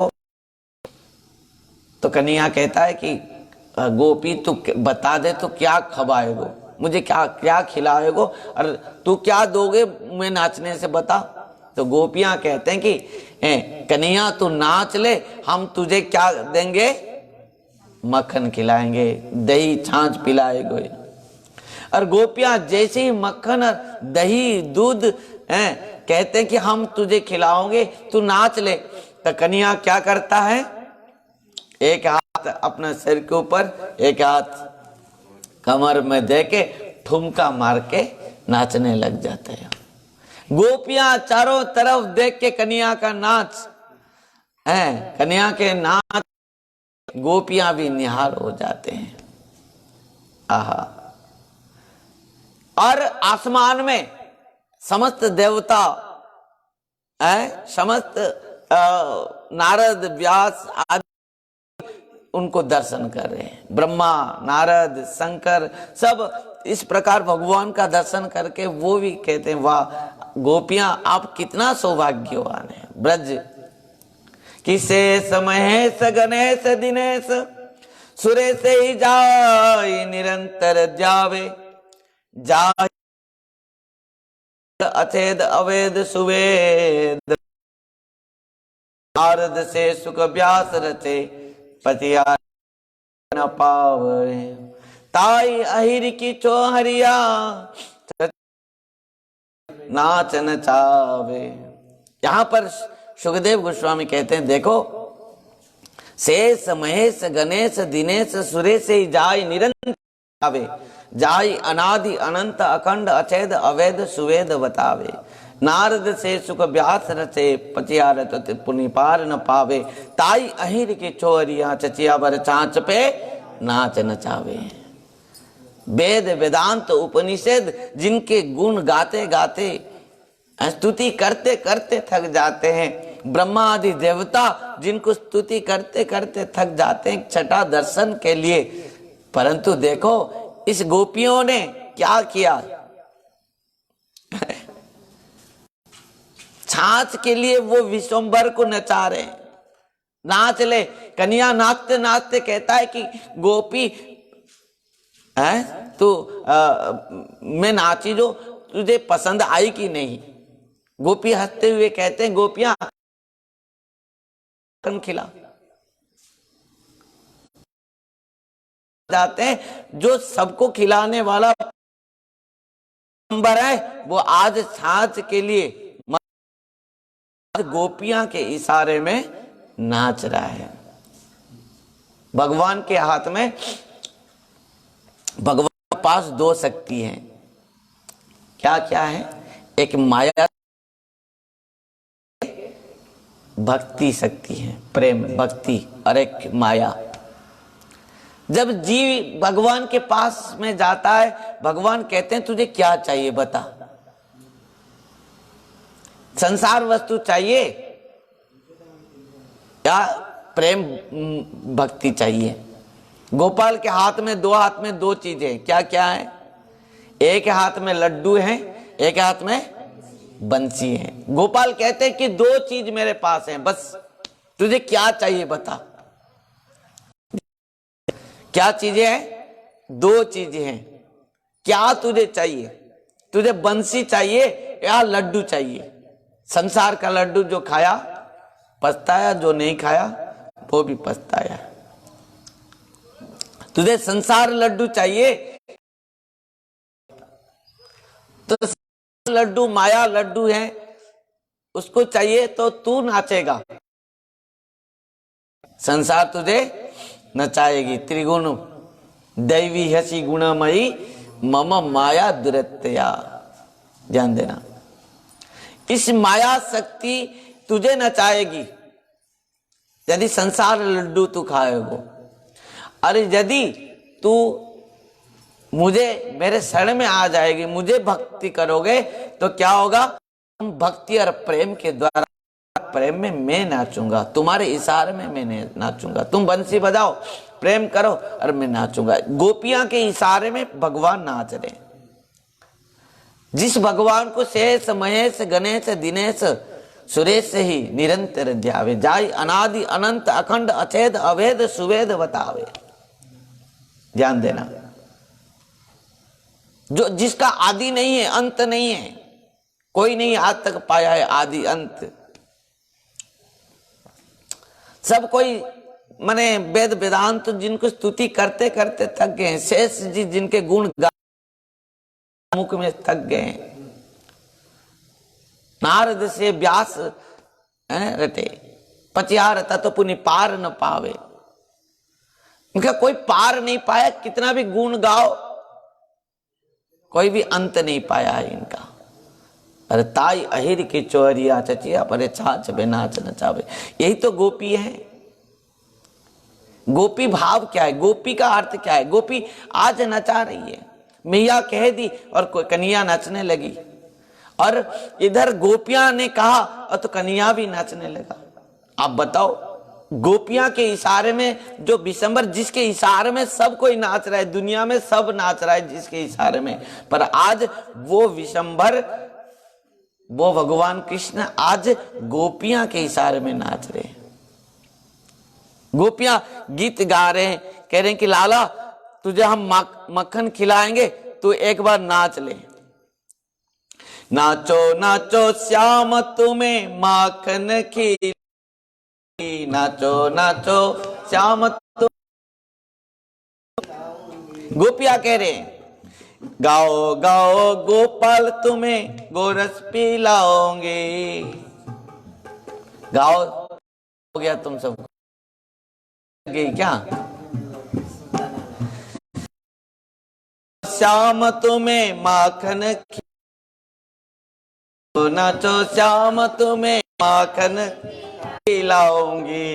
तो कन्हैया कहता है कि गोपी तू बता दे तो क्या खवाएगो, मुझे क्या क्या खिलाएगो, और तू क्या दोगे मैं नाचने से बता। तो गोपियां कहते हैं कि कन्हैया तू नाच ले, हम तुझे क्या देंगे, मक्खन खिलाएंगे, दही छाछ पिलाएंगे। और गोपियां जैसे ही मक्खन और दही दूध कहते हैं कि हम तुझे खिलाओगे, तू नाच ले। तो कन्हैया क्या करता है, एक हाथ अपने सिर के ऊपर, एक हाथ कमर में दे के ठुमका मार के नाचने लग जाते हैं। गोपियां चारों तरफ देख के कन्हैया का नाच कन्हैया के नाच, गोपियां भी निहार हो जाते हैं। आहा। और आसमान में समस्त देवता समस्त नारद व्यास आदि उनको दर्शन कर रहे हैं। ब्रह्मा नारद शंकर सब इस प्रकार भगवान का दर्शन करके वो भी कहते हैं वाह गोपियां आप कितना सौभाग्यवान है। ब्रज किसे महेश गणेश दिनेश, सुरेश ही जाय निरंतर जावे, जाय अछेद अवेद सुवेद, नारद से सुख व्यास रचे, पतिया न पावे, ताई अहिर की चौहरिया, नाच नचावे। यहां पर सुखदेव गोस्वामी कहते हैं देखो, शेष महेश गणेश दिनेश सुरेश ही जाय निरंतर आवे, जाय अनादि अनंत अखंड अछेद अवैध सुवेद बतावे, नारद से सुख व्यास रचे, पचियारत पुनि पार न पावे, ताई अहिर की चोरिया चचिया बर चांच पे नाच नचावे। वेद वेदांत उपनिषद जिनके गुण गाते गाते स्तुति करते करते थक जाते हैं, ब्रह्मा आदि देवता जिनको स्तुति करते करते थक जाते हैं छठा दर्शन के लिए, परंतु देखो इस गोपियों ने क्या किया, छाछ के लिए वो विश्वम्भर को नचा रहे हैं। नाच ले, कन्हैया नाचते नाचते कहता है कि गोपी तू मैं नाची जो तुझे पसंद आई कि नहीं। गोपी हंसते हुए कहते हैं गोपियां खिला जाते हैं, जो सबको खिलाने वाला नंबर है वो आज छाछ के लिए गोपियां के इशारे में नाच रहा है। भगवान के हाथ में, भगवान के पास दो शक्ति हैं, क्या क्या है, एक माया भक्ति शक्ति है, प्रेम भक्ति, और एक माया। जब जीव भगवान के पास में जाता है, भगवान कहते हैं तुझे क्या चाहिए बता, संसार वस्तु चाहिए या प्रेम भक्ति चाहिए। गोपाल के हाथ में दो चीजें, क्या क्या है, एक हाथ में लड्डू है, एक हाथ में बंसी है। गोपाल कहते हैं कि दो चीज मेरे पास है, बस तुझे क्या चाहिए बता। क्या चीजें हैं, दो चीजें हैं, क्या तुझे चाहिए, तुझे बंसी चाहिए या लड्डू चाहिए। संसार का लड्डू जो खाया पछताया, जो नहीं खाया वो भी पछताया। तुझे संसार लड्डू चाहिए तो लड्डू माया लड्डू है, उसको चाहिए तो तू नाचेगा, संसार तुझे नचाएगी। त्रिगुण दैवी हसी गुणमयी मम माया दुरत्या, ध्यान देना, इस माया शक्ति तुझे नचाएगी यदि संसार लड्डू तू खाएगो। अरे यदि तू मुझे मेरे शरण में आ जाएगी, मुझे भक्ति करोगे तो क्या होगा, भक्ति और प्रेम के द्वारा, प्रेम में मैं नाचूंगा, तुम्हारे इशारे में मैं नाचूंगा। तुम बंसी बजाओ, प्रेम करो और मैं नाचूंगा। गोपियां के इशारे में भगवान नाच रहे हैं। जिस भगवान को शेष महेश गणेश दिनेश सुरेश ही निरंतर ध्यावे, जाय अनादि अनंत अखंड अछेद अभेद सुवेद बतावे। ध्यान देना, जो जिसका आदि नहीं है, अंत नहीं है, कोई नहीं आज तक पाया है आदि अंत। सब कोई माने वेद वेदांत तो जिनको स्तुति करते करते थक गए हैं, शेष जी जिनके गुण मुख में थक गए हैं। नारद से व्यास रटे, पचियार तत्व पुनि पार न पावे। इनका कोई पार नहीं पाया, कितना भी गुण गाओ कोई भी अंत नहीं पाया है इनका। अरे ताई अहिर की चोरिया चचिया परे छाछ बे नाच नचावे। यही तो गोपी है। गोपी भाव क्या है, गोपी का अर्थ क्या है? गोपी आज नचा रही है, मैया कह दी और कोई कन्या नाचने लगी, और इधर गोपियां ने कहा और तो कन्या भी नाचने लगा। आप बताओ, गोपियां के इशारे में जो विशंबर, जिसके इशारे में सब कोई नाच रहा है, दुनिया में सब नाच रहा है जिसके इशारे में, पर आज वो विशंबर, वो भगवान कृष्ण आज गोपियां के इशारे में नाच रहे हैं। गोपियां गीत गा रहे हैं, कह रहे हैं कि लाला तुझे हम मक्खन खिलाएंगे, तू एक बार नाच ले। नाचो नाचो श्याम तुम्हें माखन खिलाई, नाचो नाचो श्याम तुम। गोपियां कह रहे हैं गाओ गाओ गोपाल तुम्हें गोरस पिलाओगे। गाओ, हो गया तुम सब गई क्या? श्याम तुम्हें माखन नाचो, श्याम तुम्हें माखन खिलाऊंगी।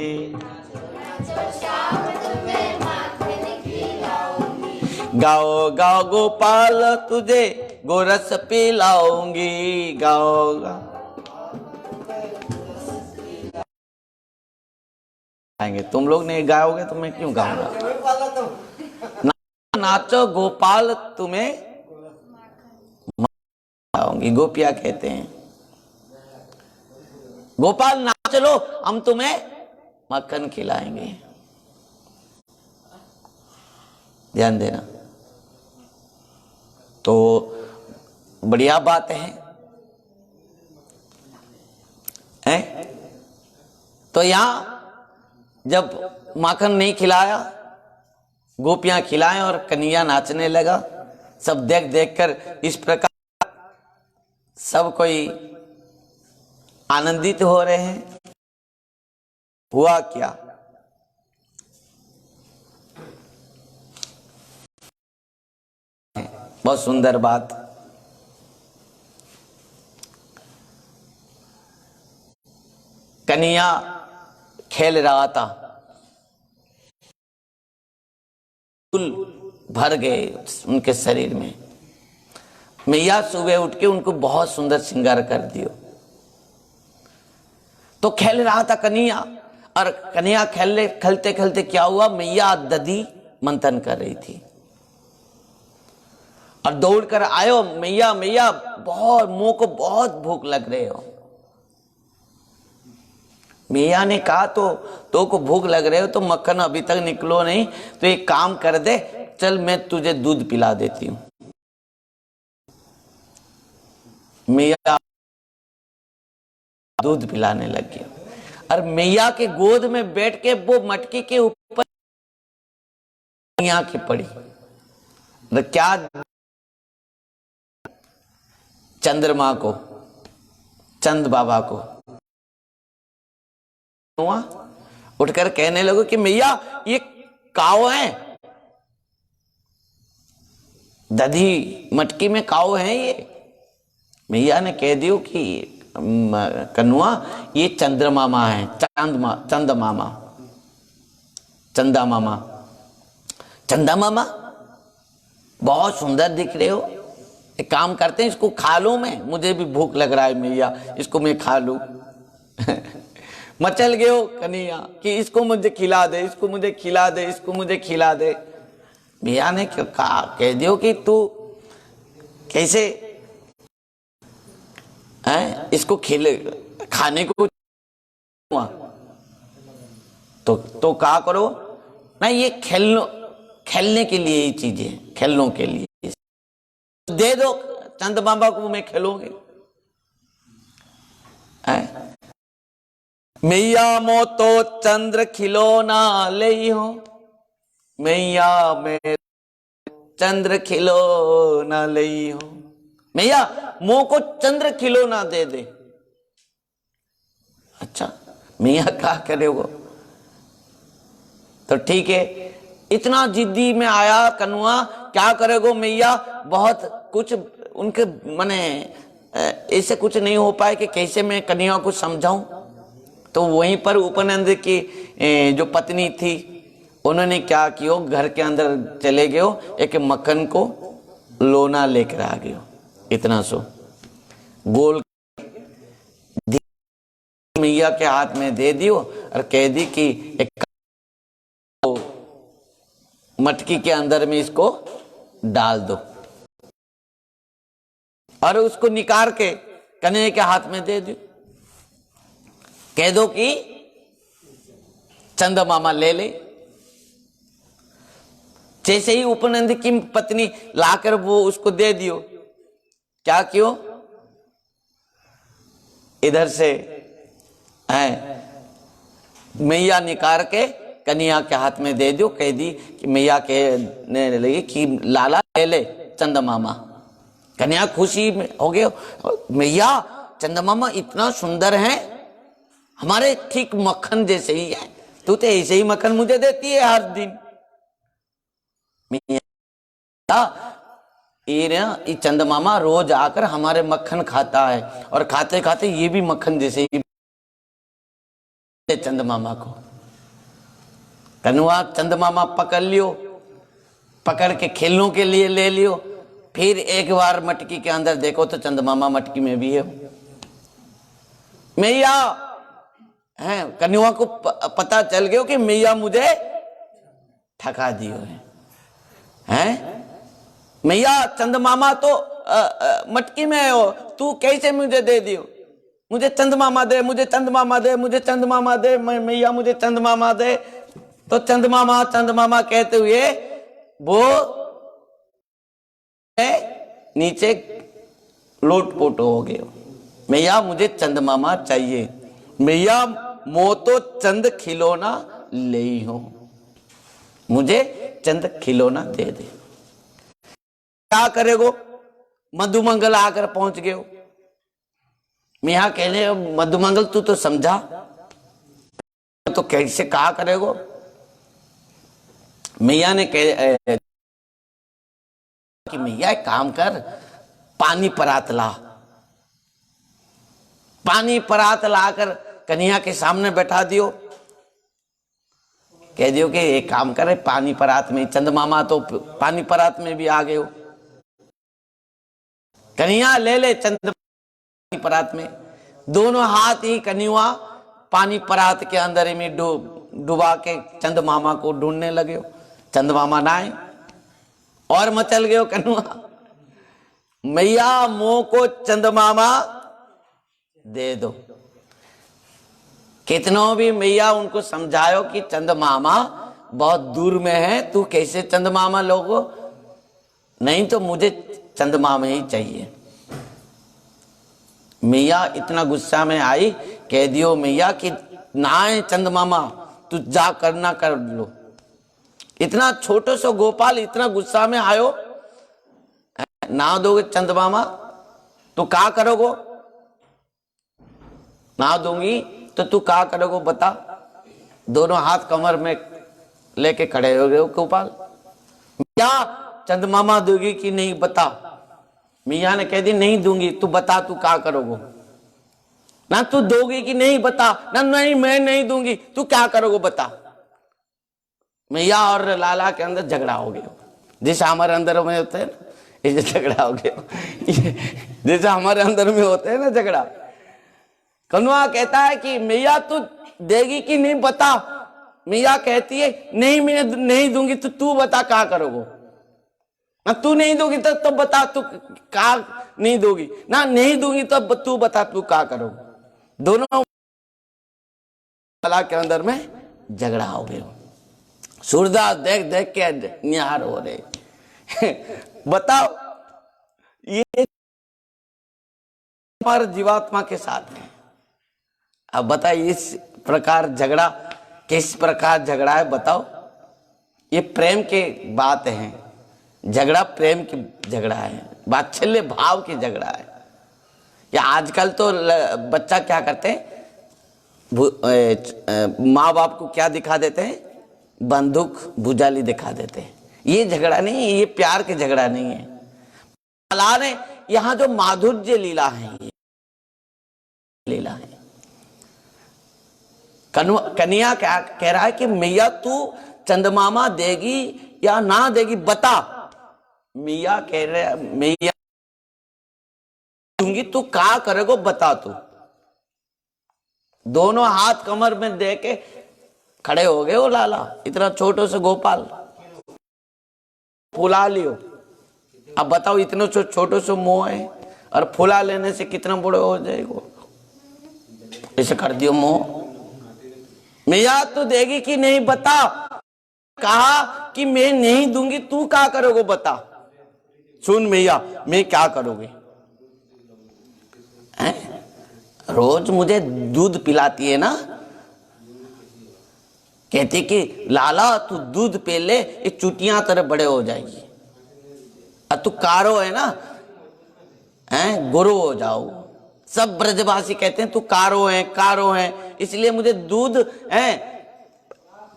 गाओ गाओ गोपाल तुझे गोरस पिलाऊंगी। गाओ गाओ तुम लोग नहीं गाओगे तो मैं क्यों गाऊंगा? नाचो गोपाल तुम्हें खिलाऊंगी। गोपियां कहते हैं गोपाल नाच लो, हम तुम्हें मक्खन खिलाएंगे। ध्यान देना, तो बढ़िया बात है? तो यहां जब माखन नहीं खिलाया, गोपियां खिलाएं और कन्हैया नाचने लगा, सब देख देख कर इस प्रकार सब कोई आनंदित हो रहे हैं। हुआ क्या? बहुत सुंदर बात। कन्हैया खेल रहा था, फूल भर गए उनके शरीर में। मैया सुबह उठ के उनको बहुत सुंदर श्रृंगार कर दियो। तो खेल रहा था कन्हैया, और कन्हैया खेलते खेलते क्या हुआ, मैया दधी मंथन कर रही थी और दौड़ कर आयो, मैया मैया बहुत मुंह को बहुत भूख लग रहे हो। मैया ने कहा तो को भूख लग रहे हो तो मक्खन अभी तक निकलो नहीं, तो एक काम कर दे, चल मैं तुझे दूध पिला देती हूं। मैया दूध पिलाने लगी और मैया के गोद में बैठ के वो मटकी के ऊपर आंखें पड़ी। तो क्या चंद्रमा को, चंद बाबा को हुआ, उठकर कहने लगो कि मैया ये काव है, दधी मटकी में काव है ये। मैया ने कह दियो कि कनुआ ये चंद्रमामा है, चंदा मामा, चंदा मामा बहुत सुंदर दिख रहे हो, एक काम करते हैं इसको खा लो, मैं मुझे भी भूख लग रहा है मैया, इसको मैं खा लूं। मचल गए हो कन्हैया कि इसको मुझे खिला दे, इसको मुझे खिला दे, इसको मुझे खिला दे। भैया ने कहा, कह दियो कि तू कैसे है इसको खाने को हुआ तो क्या करो ना, ये खेलने के लिए ये चीजें, खेलने के लिए दे दो चंद बाबा को, मैं खेलोगे। मैया मो तो चंद्र खिलौना ले हो, मैया में चंद्र खिलौना ले हो, मैया मो को चंद्र खिलौना दे दे। अच्छा मैया क्या करे वो, तो ठीक है, इतना जिद्दी में आया कनुआ, क्या करेगो मैया, बहुत कुछ उनके माने ऐसे कुछ नहीं हो पाए कि कैसे मैं कन्या को समझाऊं। तो वहीं पर उपनंद की जो पत्नी थी, उन्होंने क्या किया, घर के अंदर चले गए, एक मक्खन को लोना लेकर आ गए, इतना सो गोल मैया के हाथ में दे दियो और कह दी कि एक मटकी के अंदर में इसको डाल दो और उसको निकाल के कन्हैया के हाथ में दे दो, कह दो कि चंदा मामा ले ले। जैसे ही उपनंद की पत्नी लाकर वो उसको दे दियो, क्या क्यों, इधर से मैया निकाल के कन्हैया के हाथ में दे दो, कह दी कि मैया कहने लगी कि लाला ले ले चंदा मामा। कन्हैया खुशी में हो गए, मैया चंदा मामा इतना सुंदर है, हमारे ठीक मक्खन जैसे ही है, तू तो ऐसे ही मक्खन मुझे देती है हर दिन। ये चंदा मामा रोज आकर हमारे मक्खन खाता है और खाते खाते ये भी मक्खन जैसे ही चंद मामा को। कनुआ चंद मामा पकड़ लियो, पकड़ के खेलने के लिए ले लियो, फिर एक बार मटकी के अंदर देखो तो चंद मामा मटकी में भी है। मैया है, कन्या को पता चल गया कि मैया मुझे ठका दियो है। मैया चंद मामा तो मटकी में हो, तू कैसे मुझे दे दियो, मुझे चंद मामा दे, मुझे चंद मामा दे, मुझे चंद मामा दे, मैया मुझे चंद मामा दे। तो चंद मामा कहते हुए वो नीचे लोटपोट हो गए, मैया मुझे चंद मामा चाहिए, मैया मो तो चंद खिलौना ले हो, मुझे चंद खिलौना दे दे। क्या करेगो, मधुमंगल आकर पहुंच गए। मैया कहने मधुमंगल तू तो समझा, तो कैसे कहा करेगो। मैया ने कह कि मैया एक काम कर, पानी परात ला, पानी परात लाकर कन्हैया के सामने बैठा दियो, कह दियो कि एक काम करे, पानी परात में, चंद मामा तो पानी परात में भी आ गए हो, कन्हैया ले ले चंद परात में। दोनों हाथ ही कन्हैया पानी परात के अंदर में डुबा के चंद मामा को ढूंढने लगे। चंद मामा ना आए और मचल गए कन्हैया, मैया मोह को चंद मामा दे दो। कितनों भी मैया उनको समझायो कि चंद मामा बहुत दूर में है, तू कैसे चंद मामा लोगो, नहीं तो मुझे चंद मामा ही चाहिए। मैया इतना गुस्सा में आई, कह दियो मैया कि ना है चंद मामा, तू जा करना कर लो। इतना छोटे सो गोपाल इतना गुस्सा में आयो, ना दोगे चंद मामा तो क्या करोगो, ना दूंगी तो तू क्या करोगो बता। दोनों हाथ कमर में लेके खड़े हो गए गोपाल। क्या चंद मामा दोगी कि नहीं बता। मियाँ ने कह दी नहीं दूंगी, तू बता तू क्या करोगो, ना तू दोगी कि नहीं बता, ना नहीं मैं नहीं दूंगी, तू क्या करोगो बता। मैया और लाला के अंदर झगड़ा हो गया, जैसे हमारे अंदर में होते हैं ना, ये झगड़ा हो गया जैसे हमारे अंदर में होते हैं ना झगड़ा। कन्हैया कहता है कि मैया तू देगी कि नहीं बता। मैया कहती है नहीं मैं नहीं दूंगी, तो तू बता क्या करोगे। ना तू नहीं दोगी तो बता तू क्या नहीं दोगी, ना नहीं दूंगी तो तू बता तू क्या करोगे। दोनों कला के अंदर में झगड़ा हो गया। सूरदास देख देख के निहार हो रहे। बताओ, ये हमारे जीवात्मा के साथ है। अब बताइए इस प्रकार झगड़ा किस प्रकार झगड़ा है, बताओ। ये प्रेम के बात है, झगड़ा प्रेम की झगड़ा है, वात्सल्य भाव की झगड़ा है। या आजकल तो बच्चा क्या करते हैं, माँ बाप को क्या दिखा देते हैं, बंदूक भुजाली दिखा देते हैं। ये झगड़ा नहीं है, ये प्यार के झगड़ा नहीं है। अल्लाह ने यहाँ जो माधुर्य लीला है, ये लीला है। कन्या क्या कह रहा है कि मैया तू चंदमामा देगी या ना देगी बता। मैया कह रहे, मैया दूंगी, तू क्या करेगो बता। तू दोनों हाथ कमर में दे के खड़े हो गए। वो लाला इतना छोटो से गोपाल फुला लियो। अब बताओ, इतने छोटो से मोह है और फुला लेने से कितना बड़े हो जाएगा। ऐसे कर दियो मोह। मैया तू देगी कि नहीं बता। कहा कि मैं नहीं दूंगी, तू क्या करोगे बता। सुन मैया, मैं क्या करोगे। रोज मुझे दूध पिलाती है ना, कहती कि लाला तू दूध पी ले, ये चुटियां तरह बड़े हो जाएगी। अब तू कारो है ना, गुरु हो जाओ। सब ब्रजवासी कहते हैं तू कारो है, इसलिए मुझे दूध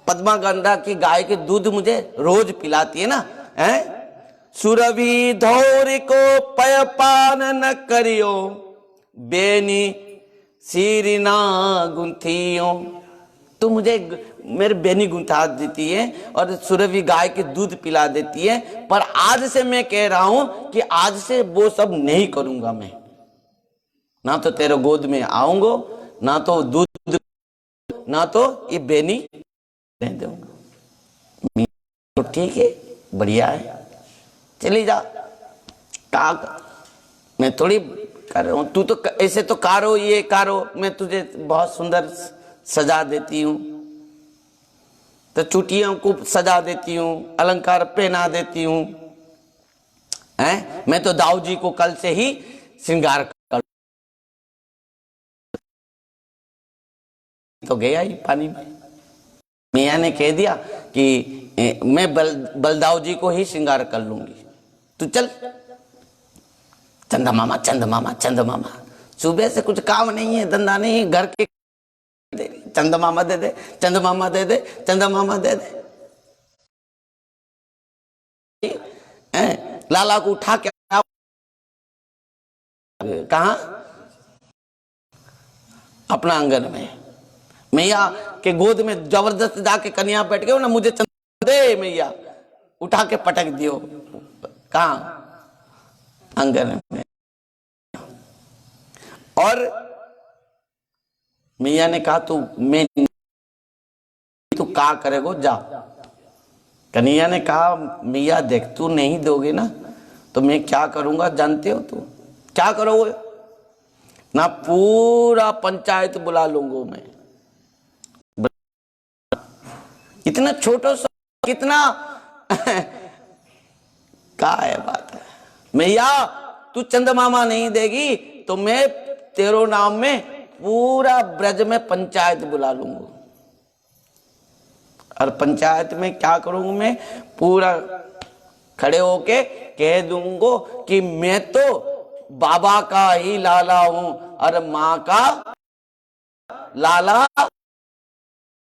पद्मा गंधा की गाय के दूध मुझे रोज पिलाती है ना। सुरभि धौर को पय पान न करियो, बेनी सीरिना गुंथियो। तू मुझे मेरे बेनी गुंथा देती है और सुरभि गाय के दूध पिला देती है, पर आज से मैं कह रहा हूं कि आज से वो सब नहीं करूंगा मैं। ना तो तेरे गोद में आऊंगा, ना तो दूध, ना तो ये बेनी दे दूंगा। तो ठीक है, बढ़िया है, चली जा। मैं थोड़ी कर रहा हूं, तू तो ऐसे तो कारो, ये कारो, मैं तुझे बहुत सुंदर सजा देती हूं, तो चुटियों को सजा देती हूं, अलंकार पहना देती हूं। मैं तो दाऊ जी को कल से ही श्रृंगार कर तो गया ही पानी में। मियाँ ने कह दिया कि मैं बलदाऊ जी को ही श्रृंगार कर लूंगी, तू चल। चंदा मामा चंदा मामा चंदा मामा, सुबह से कुछ काम नहीं है, धंधा नहीं है, घर के चंदा मामा दे दे, चंदा मामा दे दे, चंदा मामा दे दे। लाला को उठा के कहा, अपना आंगन में। मैया के गोद में जबरदस्त जाके कन्या बैठ गए ना, मुझे चंदा दे मैया, उठा के पटक दियो। कहा, आंगन में। और मैया ने कहा तू क्या करेगो, जा। कन्हैया ने कहा मैया देख, तू नहीं दोगे ना तो मैं क्या करूंगा जानते हो। तू क्या करोगे ना, पूरा पंचायत बुला लूंगा मैं। इतना छोटा सा कितना क्या है बात है। मैया तू चंदमामा नहीं देगी तो मैं तेरो नाम में पूरा ब्रज में पंचायत बुला लूंगा। और पंचायत में क्या करूंगा मैं, पूरा खड़े होके कह दूंगा कि मैं तो बाबा का ही लाला हूं और माँ का लाला।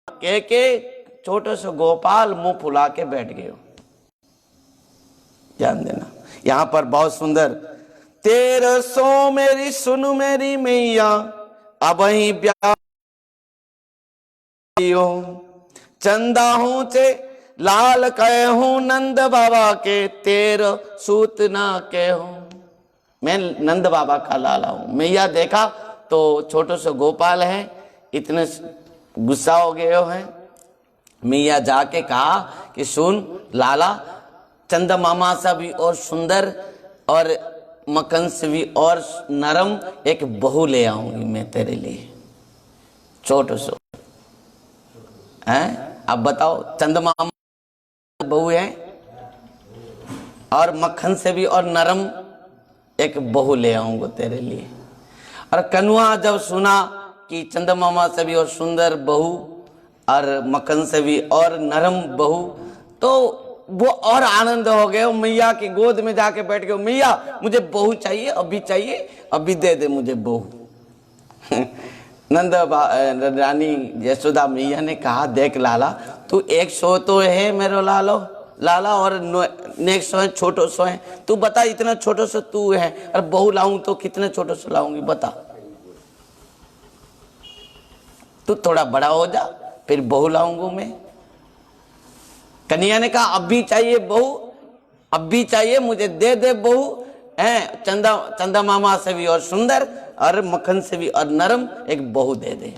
कह के छोटे से गोपाल मुंह फुला के बैठ गए। ध्यान देना, यहां पर बहुत सुंदर, तेरे सो मेरी सुन मेरी मैया, अब ही ब्याह चंदा हूं चे लाल कह हूं नंद बाबा के, तेरा सूत ना कह हूं। मैं नंद बाबा का लाला हूं। मैया देखा तो छोटे से गोपाल है, इतने गुस्सा हो गए हैं। मैया जाके कहा कि सुन लाला, चंदा मामा से भी और सुंदर और मक्खन से भी और नरम एक बहू ले आऊंगी मैं तेरे लिए। छोटो सो हैं। अब बताओ, चंदमामा बहू है और मक्खन से भी और नरम एक बहू ले आऊंगा तेरे लिए। और कनुआ जब सुना कि चंदमामा से भी और सुंदर बहू और मक्खन से भी और नरम बहू, तो वो और आनंद हो गए। मैया की गोद में जाके बैठ गए, मैया मुझे बहू चाहिए, अभी चाहिए, अभी दे दे मुझे बहू। नंद रानी यशोदा मैया ने कहा, देख लाला, तू 100 तो है मेरो लालो लाला, और नेक्स्ट 100 है, छोटो सो है। तू बता, इतना छोटो सो तू है, और बहू लाऊं तो कितने छोटो सो लाऊंगी बता। तू थोड़ा बड़ा हो जा, फिर बहू लाऊंगा मैं। कन्हैया ने कहा, अब भी चाहिए बहू, अब भी चाहिए, मुझे दे दे बहू है। चंदा मामा से भी और सुंदर और मक्खन से भी और नरम एक बहू दे दे।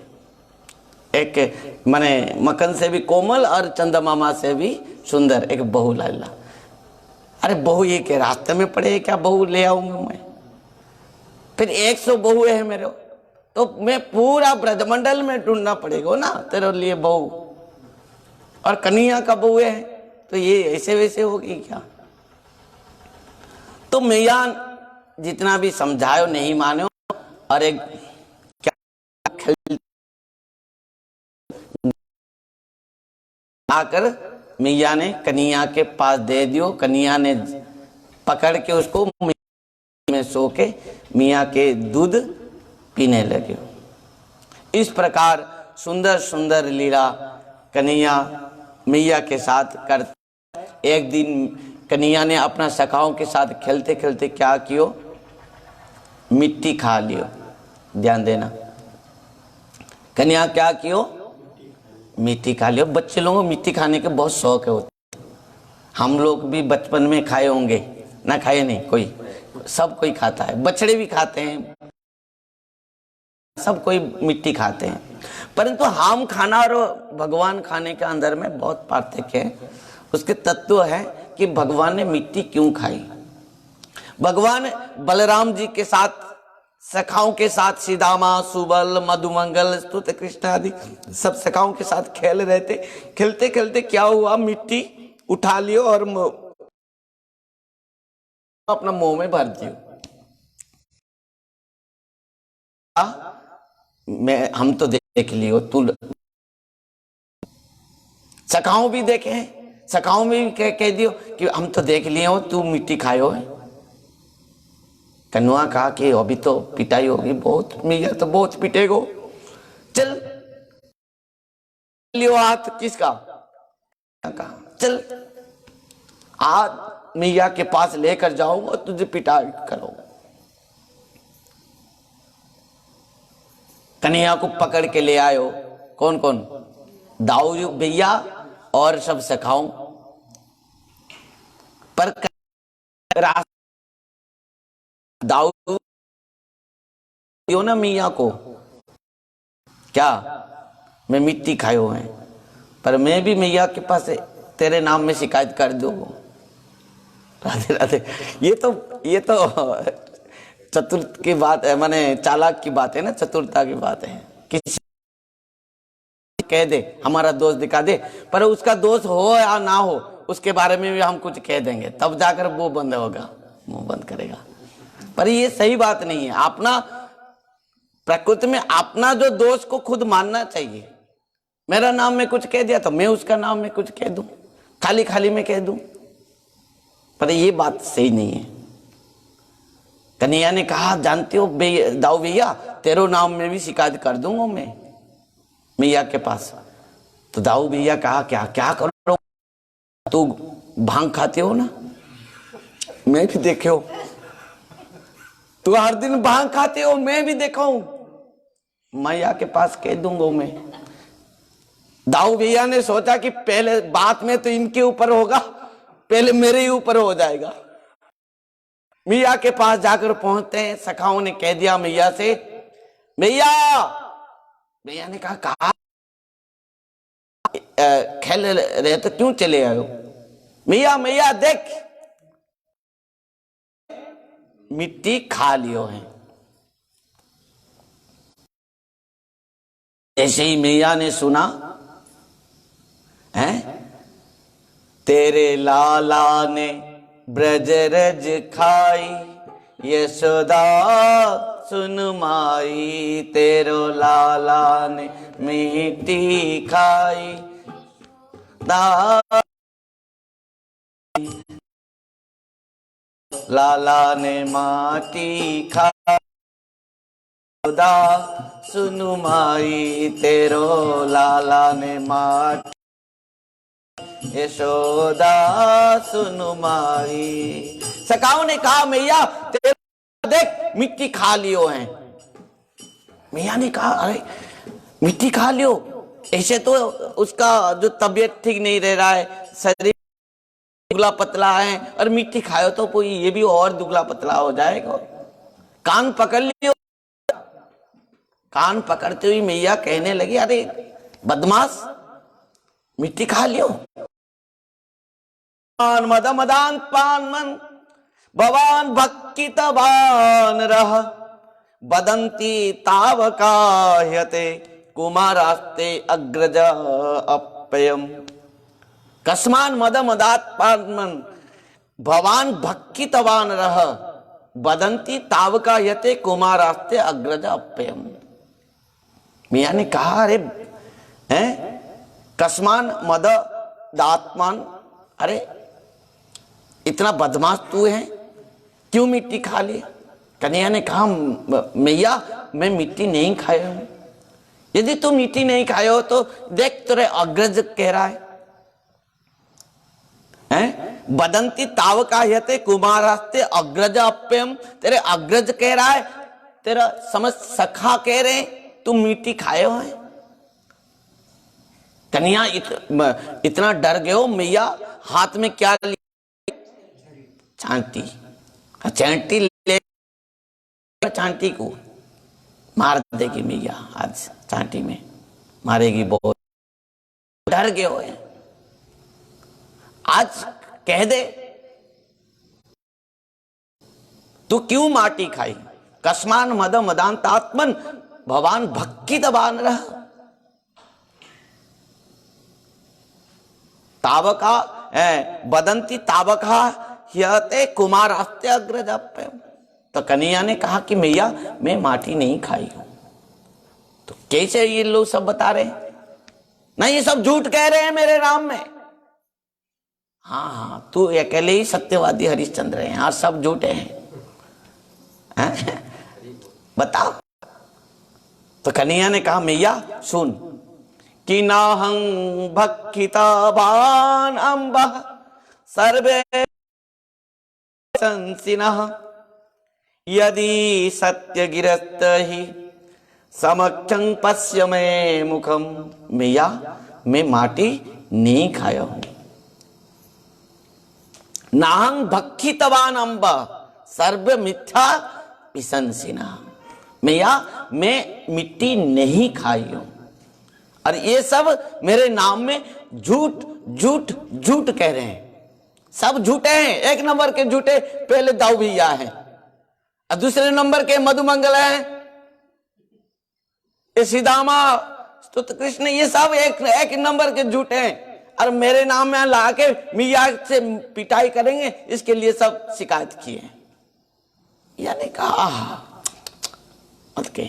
एक माने मक्खन से भी कोमल और चंदा मामा से भी सुंदर एक बहू लाला। अरे बहू ये के रास्ते में पड़े क्या, बहू ले आऊंगा मैं। फिर 100 बहू है मेरे, तो मैं पूरा ब्रजमंडल में ढूंढना पड़ेगा ना तेरे लिए बहू। और कन्हैया का बहू है तो ये ऐसे वैसे होगी क्या। तो मैया जितना भी समझायो नहीं मानो, और एक क्या आकर मैया ने कन्हैया के पास दे दियो। कन्हैया ने पकड़ के उसको में सो के मियाँ के दूध पीने लगे। इस प्रकार सुंदर सुंदर लीला कन्हैया मैया के साथ करते। एक दिन कन्हैया ने अपना सखाओं के साथ खेलते खेलते क्या कियो, मिट्टी खा लियो। ध्यान देना, कन्हैया क्या कियो, मिट्टी खा लियो। बच्चे लोगों को मिट्टी खाने के बहुत शौक होते। हम लोग भी बचपन में खाए होंगे, ना खाए नहीं कोई, सब कोई खाता है, बछड़े भी खाते हैं, सब कोई मिट्टी खाते हैं। परंतु हम खाना और भगवान खाने के अंदर में बहुत पार्थक्य है। उसके तत्व है कि भगवान ने मिट्टी क्यों खाई। भगवान बलराम जी के साथ, सखाओं के साथ, सीदामा, सुबल, मधुमंगल, स्तुत कृष्ण आदि सब सखाओं के साथ खेल रहे थे। खेलते खेलते क्या हुआ, मिट्टी उठा लियो और अपना मुंह में भर दियो। मैं हम तो देख लियो, तू सखाओं भी देखे हैं, सखाओं में भी कह दियो कि हम तो देख लिए हो तू मिट्टी खायो है। कन्हैया कहा कि अभी तो पिटाई होगी बहुत, मैया तो बहुत पिटेगो, चल लियो हाथ। किसका? कहा चल हाथ मैया के पास लेकर जाऊंगा, तुझे पिटाई करूंगा। कन्हैया को पकड़ के ले आयो। कौन कौन? दाऊ भैया और सब सखाओ। पर दाऊ ना मियाँ को क्या, मैं मिट्टी खायो है, पर मैं भी मैया के पास तेरे नाम में शिकायत कर दूंगा। राधे राधे। ये तो चतुर्थ की बात है, माने चालाक की बात है ना, चतुरता की बात है। किसी कह दे, हमारा दोष दिखा दे, पर उसका दोष हो या ना हो उसके बारे में भी हम कुछ कह देंगे, तब जाकर वो बंद होगा, मुंह बंद करेगा। पर ये सही बात नहीं है। अपना प्रकृति में अपना जो दोष को खुद मानना चाहिए। मेरा नाम में कुछ कह दिया तो मैं उसका नाम में कुछ कह दूं, खाली खाली में कह दूं, पर ये बात सही नहीं है। कन्हैया ने कहा, जानते हो दाऊ भैया, तेरे नाम में भी शिकायत कर दूंगा मैं मैया के पास। तो दाऊ भैया कहा, क्या क्या करो, तू भांग खाते हो ना, मैं भी देखे हो, तू हर दिन भांग खाते हो, मैं भी देखा हूं, मैया के पास कह दूंगा मैं। दाऊ भैया ने सोचा कि पहले बात में तो इनके ऊपर होगा, पहले मेरे ही ऊपर हो जाएगा। मैया के पास जाकर पहुंचते हैं। सखाओं ने कह दिया मैया से, मैया, मैया ने कहा खेल रहे तो क्यों चले आए हो? मैया मैया देख, मिट्टी खा लियो है। ऐसे ही मैया ने सुना है, तेरे लाला ने ब्रज रज खाई, यशोदा सुन माई, तेरो लाला ने मीठी खाई, लाला ने माटी खाई, यशोदा सुन माई, तेरो लाला ने माटी, यशोदा सुन माई। सखाओं ने कहा मैया तेरे देख मिट्टी खा लियो है। मैया ने कहा अरे मिट्टी खा लियो, ऐसे तो उसका जो तबीयत ठीक नहीं रह रहा है, शरीर दुबला पतला है, और मिट्टी खायो तो कोई ये भी और दुबला पतला हो जाएगा। कान पकड़ लियो। कान पकड़ते हुई मैया कहने लगी अरे बदमाश मिट्टी खा लियो। मद मदान पान मन भवान भक्तितवान रह, बदंती तावकाह्यते कुमारास्ते अग्रज अप्ययम्। कस्मान मद मदात्मान भवान भक्तितवान रह, बदंती तावकाह्यते कुमारास्ते अग्रज अप्ययम्। मियाँ ने कहा अरे हैं कस्मान मद दात्मान, अरे इतना बदमाश तू है, क्यों मिट्टी खा ली? कन्हैया ने कहा मैया मैं मिट्टी नहीं खाया हूं। यदि तू मिट्टी नहीं खाए हो तो देख तेरे अग्रज कह रहा है? बदंती तावकाह्यते कुमारास्ते अग्रज अप्ययम्। तेरे अग्रज कह रहा है, तेरा समझ सखा कह रहे तू मिट्टी खाए हो है। कन्हैया इतना डर गए हो। मैया हाथ में क्या ली? चांटी। चांटी ले, चांटी को मार देगी मैया, आज चांटी में मारेगी। बहुत डर गए हो। आज कह दे तू क्यों माटी खाई? कस्मान मद मदांतात्मन भवान भक्तितवान रह, तावका बदंती तावका ह्यते कुमारास्ते अग्रज अप्ययम्। तो कन्हैया ने कहा कि मैया मैं माटी नहीं खाई हूं। तो कैसे ये लोग सब बता रहे हैं? नहीं ये सब झूठ कह रहे हैं मेरे नाम में। हाँ हाँ तू अकेले ही सत्यवादी हरिश्चंद्र है, हाँ सब झूठे हैं। बताओ। तो कन्हैया ने कहा मैया सुन कि नाहं भक्तितवान अम्ब सर्वे संसिनः, यदि सत्य गिरत ही समक्षं पश्य मे मुखम। मैया मैं माटी नहीं खाया हूं। नाहं भक्तितवान अम्ब सर्व मिथ्या विसंसिनः। मैया मैं मिट्टी नहीं खाई हूं, और ये सब मेरे नाम में झूठ झूठ झूठ कह रहे हैं। सब झूठे हैं, एक नंबर के झूठे पहले दाऊ भैया हैं, और दूसरे नंबर के मधुमंगल हैं, ये सीदामा स्तुत कृष्ण, ये सब एक नंबर के झूठे हैं। और मेरे नाम में ला के मियाँ से पिटाई करेंगे, इसके लिए सब शिकायत किए। यानी कहा मत के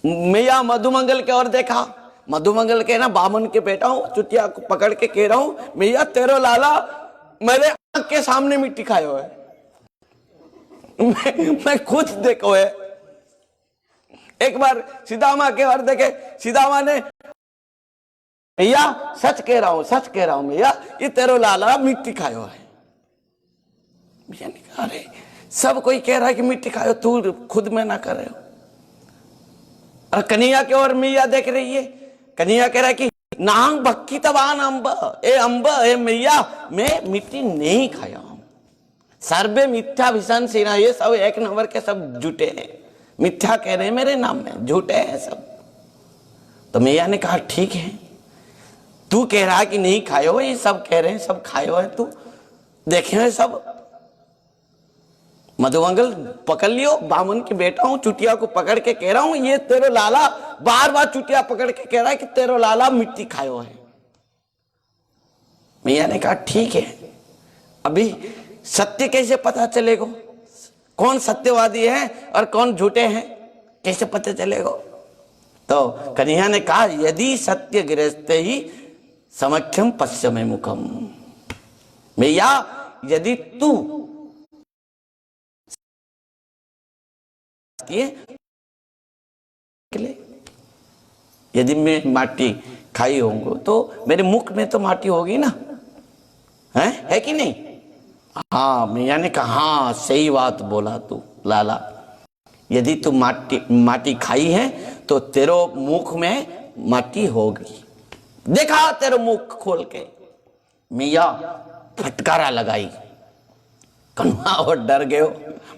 मैया मधुमंगल के और देखा। मधुमंगल के ना बामन के बेटा हूं, चुटिया को पकड़ के कह रहा हूं मैया तेरो लाला मेरे आंख के सामने मिट्टी खाए हुए। मैं खुद देखो है। एक बार सीदामा के और देखे, सीदामा ने भैया सच कह रहा हूं भैया ये तेरो लाला मिट्टी खायो है। भैया ने कहा अरे सब कोई कह रहा है कि मिट्टी खायो, तू खुद में ना कर रहे हो। और कन्हैया के और मैया देख रही है। कन्हैया कह रहा है कि नाहं भक्तितवान अम्ब, ए मैया मैं मिट्टी नहीं खाया हूं। सर्वे मिथ्या विसंसिनः, ये सब एक नंबर के सब झूठे हैं, मिथ्या कह रहे हैं मेरे नाम में, झूठे हैं सब। तो मैया ने कहा ठीक है, तू कह रहा है कि नहीं खाए हो, ये सब कह रहे हैं सब खाए हो है, तू देखे हो सब। मधुमंगल पकड़ लियो, बामन की बेटा हूं, चुटिया को पकड़ के कह रहा हूं ये तेरो लाला, बार बार चुटिया पकड़ के कह रहा है कि तेरो लाला मिट्टी खायो है। मैया ने कहा ठीक है, अभी सत्य कैसे पता चलेगा, कौन सत्यवादी है और कौन झूठे हैं, कैसे पता चलेगा। तो कन्हैया ने कहा यदि सत्य गृहस्थ ही समक्षम पश्चिम मुखम, मैया यदि तू यदि मैं माटी खाई होंगे तो मेरे मुख में तो माटी होगी ना, है कि नहीं। हाँ मैया ने कहा हाँ सही बात बोला तू लाला, यदि तू माटी खाई है तो तेरो मुख में माटी होगी, देखा तेरो मुख खोल के। मैया फटकारा लगाई, कन्हैया और डर गए,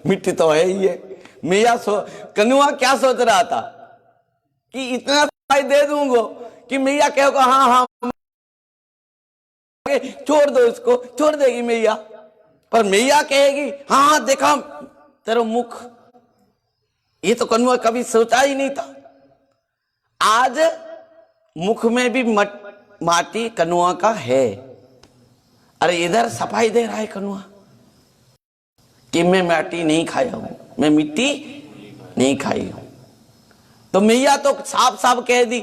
मिट्टी तो है ही है। मैया कन्हैया क्या सोच रहा था कि इतना दे दूंगा कि मैया कहोगे हाँ हाँ छोड़ दो इसको, छोड़ देगी मैया, पर मैया कहेगी हाँ हाँ देखा तेरा मुख। ये तो कन्हैया कभी सोचा ही नहीं था। आज मुख में भी माटी कन्हैया का है। अरे इधर सफाई दे रहा है कन्हैया कि मैं माटी नहीं खाया हूं, मैं मिट्टी नहीं खाई हूं। तो मैया तो साफ साफ कह दी।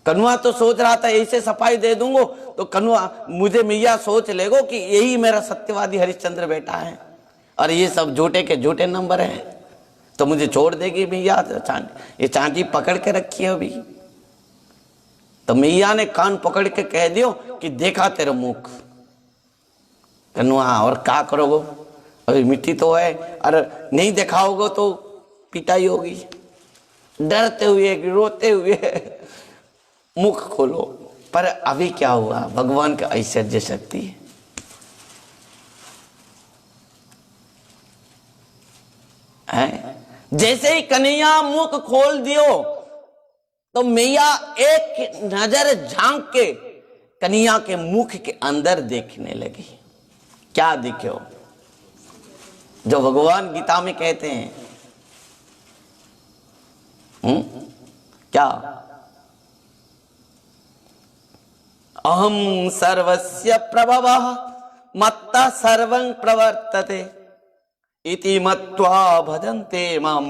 कन्हैया तो सोच रहा था ऐसे सफाई दे दूंगा तो कन्हैया मुझे मैया सोच लेगो कि यही मेरा सत्यवादी हरिश्चंद्र बेटा है और ये सब झूठे के झूठे नंबर हैं, तो मुझे छोड़ देगी मैया। ये चांदी पकड़ के रखी है अभी। तो मैया ने कान पकड़ के कह दियो कि देखा तेरा मुख। कन्हैया और क्या करोगे, अभी मिट्टी तो है, अरे नहीं दिखाओगे तो पिटाई होगी। डरते हुए रोते हुए मुख खोलो। पर अभी क्या हुआ, भगवान का ऐश्वर्य शक्ति है। जैसे ही कन्हैया मुख खोल दियो तो मैया एक नजर झांक के कन्हैया के मुख के अंदर देखने लगी। क्या दिखे हो, जो भगवान गीता में कहते हैं क्या, अहम सर्वस्य प्रभवः मत्तः सर्वं प्रवर्तते इति मत्वा भजन्ते मां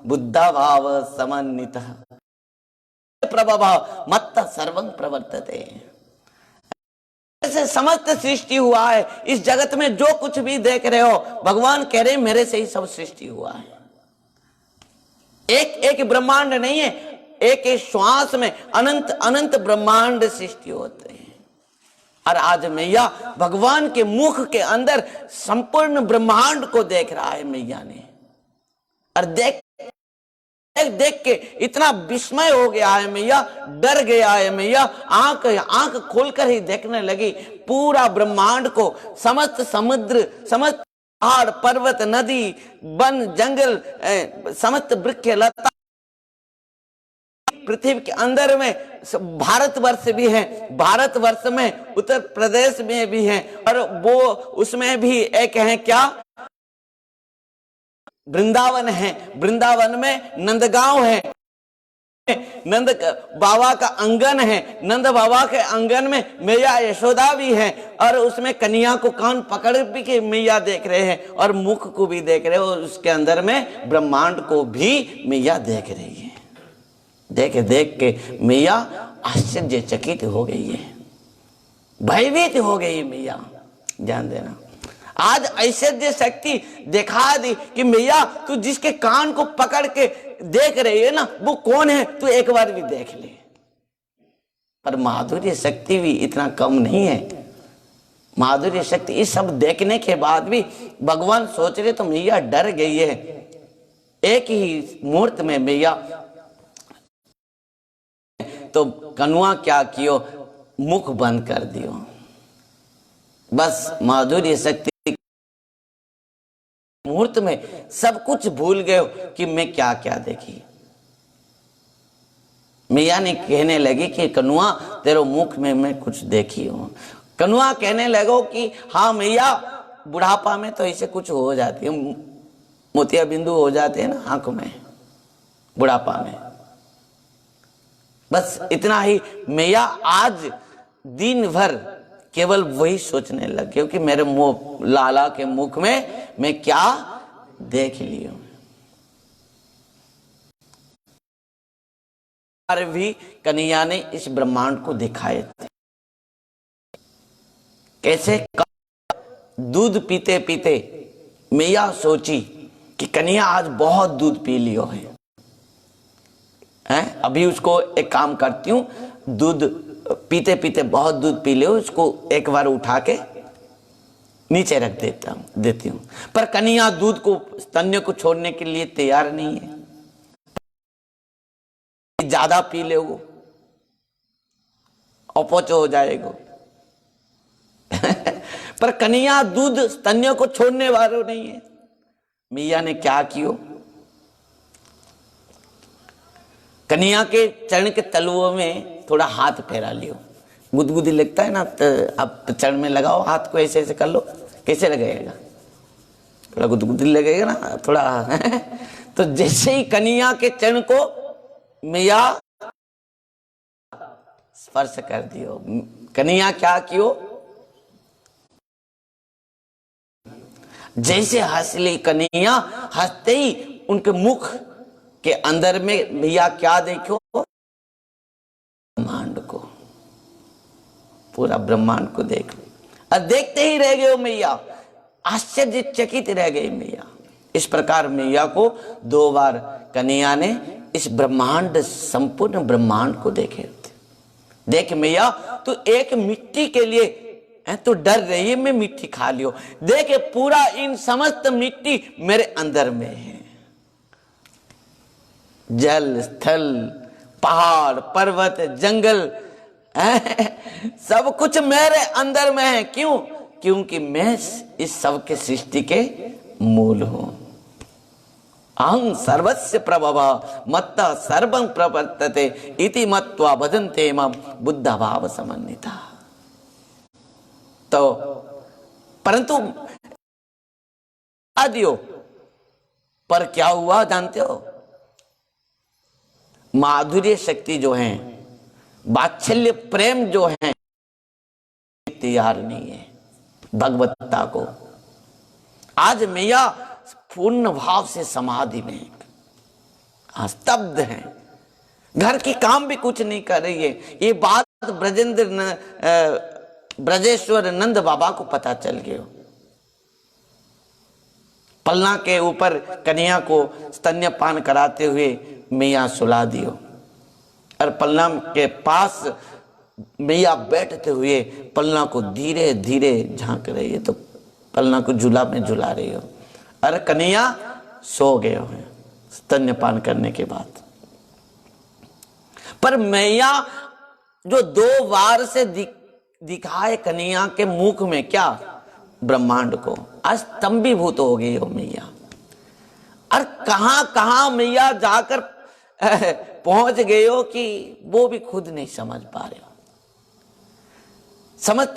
बुद्धा भाव समन्वितः। प्रभवः मत्तः सर्वं प्रवर्तते, ऐसे समस्त सृष्टि हुआ है। इस जगत में जो कुछ भी देख रहे हो भगवान कह रहे मेरे से ही सब सृष्टि हुआ है। एक एक ब्रह्मांड नहीं है, एक एक श्वास में अनंत अनंत ब्रह्मांड सृष्टि होते हैं। और आज मैया भगवान के मुख के अंदर संपूर्ण ब्रह्मांड को देख रहा है मैया ने। और देख देख के इतना विस्मय हो गया है मैया, डर गया है मैया, आंख खोलकर ही देखने लगी पूरा ब्रह्मांड को, समस्त समुद्र, समस्त पहाड़ पर्वत नदी वन जंगल, समस्त वृक्ष लता, पृथ्वी के अंदर में भारतवर्ष भी है, भारतवर्ष में उत्तर प्रदेश में भी है, और वो उसमें भी एक है क्या, वृंदावन है। वृंदावन में नंदगांव है, नंद बाबा का आंगन है, नंद बाबा के आंगन में मैया यशोदा भी है, और उसमें कन्हैया को कान पकड़ भी के मैया देख रहे हैं और मुख को भी देख रहे हैं, और उसके अंदर में ब्रह्मांड को भी मैया देख रही है। देख देख के मैया आश्चर्यचकित हो गई है, भयभीत हो गई मैया। ध्यान देना, आज ऐश्वर्य शक्ति दिखा दी कि मैया तू जिसके कान को पकड़ के देख रही है ना वो कौन है, तू एक बार भी देख ले। पर माधुर्य शक्ति भी इतना कम नहीं है। माधुर्य शक्ति इस सब देखने के बाद भी भगवान सोच रहे तो मैया डर गई है। एक ही मुहूर्त में मैया तो कन्हैया क्या कियो, मुख बंद कर दियो। बस माधुर्य शक्ति मुहूर्त में सब कुछ भूल गए कि मैं क्या क्या देखी। मैया ने कहने लगी कि कन्हैया तेरे मुख में मैं कुछ देखी हूं। कन्हैया कहने लगो कि हाँ मैया बुढ़ापा में तो ऐसे कुछ हो जाती है, मोतिया बिंदु हो जाते हैं ना आंख में बुढ़ापा में। बस इतना ही मैया आज दिन भर केवल वही सोचने लग गई कि मेरे मुंह लाला के मुख में मैं क्या देख ली हूं। भी कन्हैया ने इस ब्रह्मांड को दिखाए थे। कैसे? दूध पीते पीते मैया सोची कि कन्हैया आज बहुत दूध पी लियो है, अभी उसको एक काम करती हूँ, दूध पीते पीते बहुत दूध पी लियो, उसको एक बार उठा के नीचे रख देती हूँ। पर कन्हैया दूध को, स्तन्य को छोड़ने के लिए तैयार नहीं है। ज्यादा पी ले वो अपच हो जाएगा। पर कन्हैया दूध स्तन्य को छोड़ने वालों नहीं है। मैया ने क्या किया? कन्हैया के चरण के तलुओं में थोड़ा हाथ फेरा लियो। गुदगुदी लगता है ना, तो अब चरण में लगाओ हाथ को, ऐसे ऐसे कर लो। कैसे लगेगा? थोड़ा गुदगुदी लगेगा ना थोड़ा। तो जैसे ही कन्हैया के चरण को मैया स्पर्श कर दियो, कन्हैया क्या कियो? जैसे हंस ली कन्हैया, हंसते ही उनके मुख के अंदर में मैया क्या देखो? ब्रह्मांड को, पूरा ब्रह्मांड को देख लो। और देखते ही रह गए मैया, आश्चर्यचकित रह गई मैया। इस प्रकार मैया को 2 बार कन्हैया ने इस ब्रह्मांड, संपूर्ण ब्रह्मांड को देखे। देख मैया, तू एक मिट्टी के लिए तो डर रही है, मैं मिट्टी खा लियो। देखे पूरा इन समस्त मिट्टी मेरे अंदर में है। जल, स्थल, पहाड़, पर्वत, जंगल, सब कुछ मेरे अंदर में है। क्यों? क्योंकि मैं इस सब के सृष्टि के मूल हूं। अहं सर्वस्य प्रभव मत्तः सर्वं प्रवर्तते इति मत्वा भजन्ते मां बुद्ध भाव समन्विता। तो परंतु आदियो पर क्या हुआ जानते हो? माधुर्य शक्ति जो है, वात्सल्य प्रेम जो है, तैयार नहीं है भगवत्ता को। आज मैया पूर्ण भाव से समाधि में स्तब्ध है, घर की काम भी कुछ नहीं कर रही है। ये बात ब्रजेश्वर नंद बाबा को पता चल गया। पलना के ऊपर कन्हैया को स्तन्यपान कराते हुए मैया सुला दियो, और पलना के पास मैया बैठते हुए पलना को धीरे धीरे झांक रही है। तो पलना को झूला में झुला रही हो, और कन्हैया सो गए हैं स्तन्यपान करने के बाद। पर मैया जो 2 बार से दिखाए कन्हैया के मुख में क्या? ब्रह्मांड को। आज स्तंभीभूत हो गई हो मैया। और कहां कहां मैया जाकर पहुंच गए हो कि वो भी खुद नहीं समझ पा रहे हो। समस्त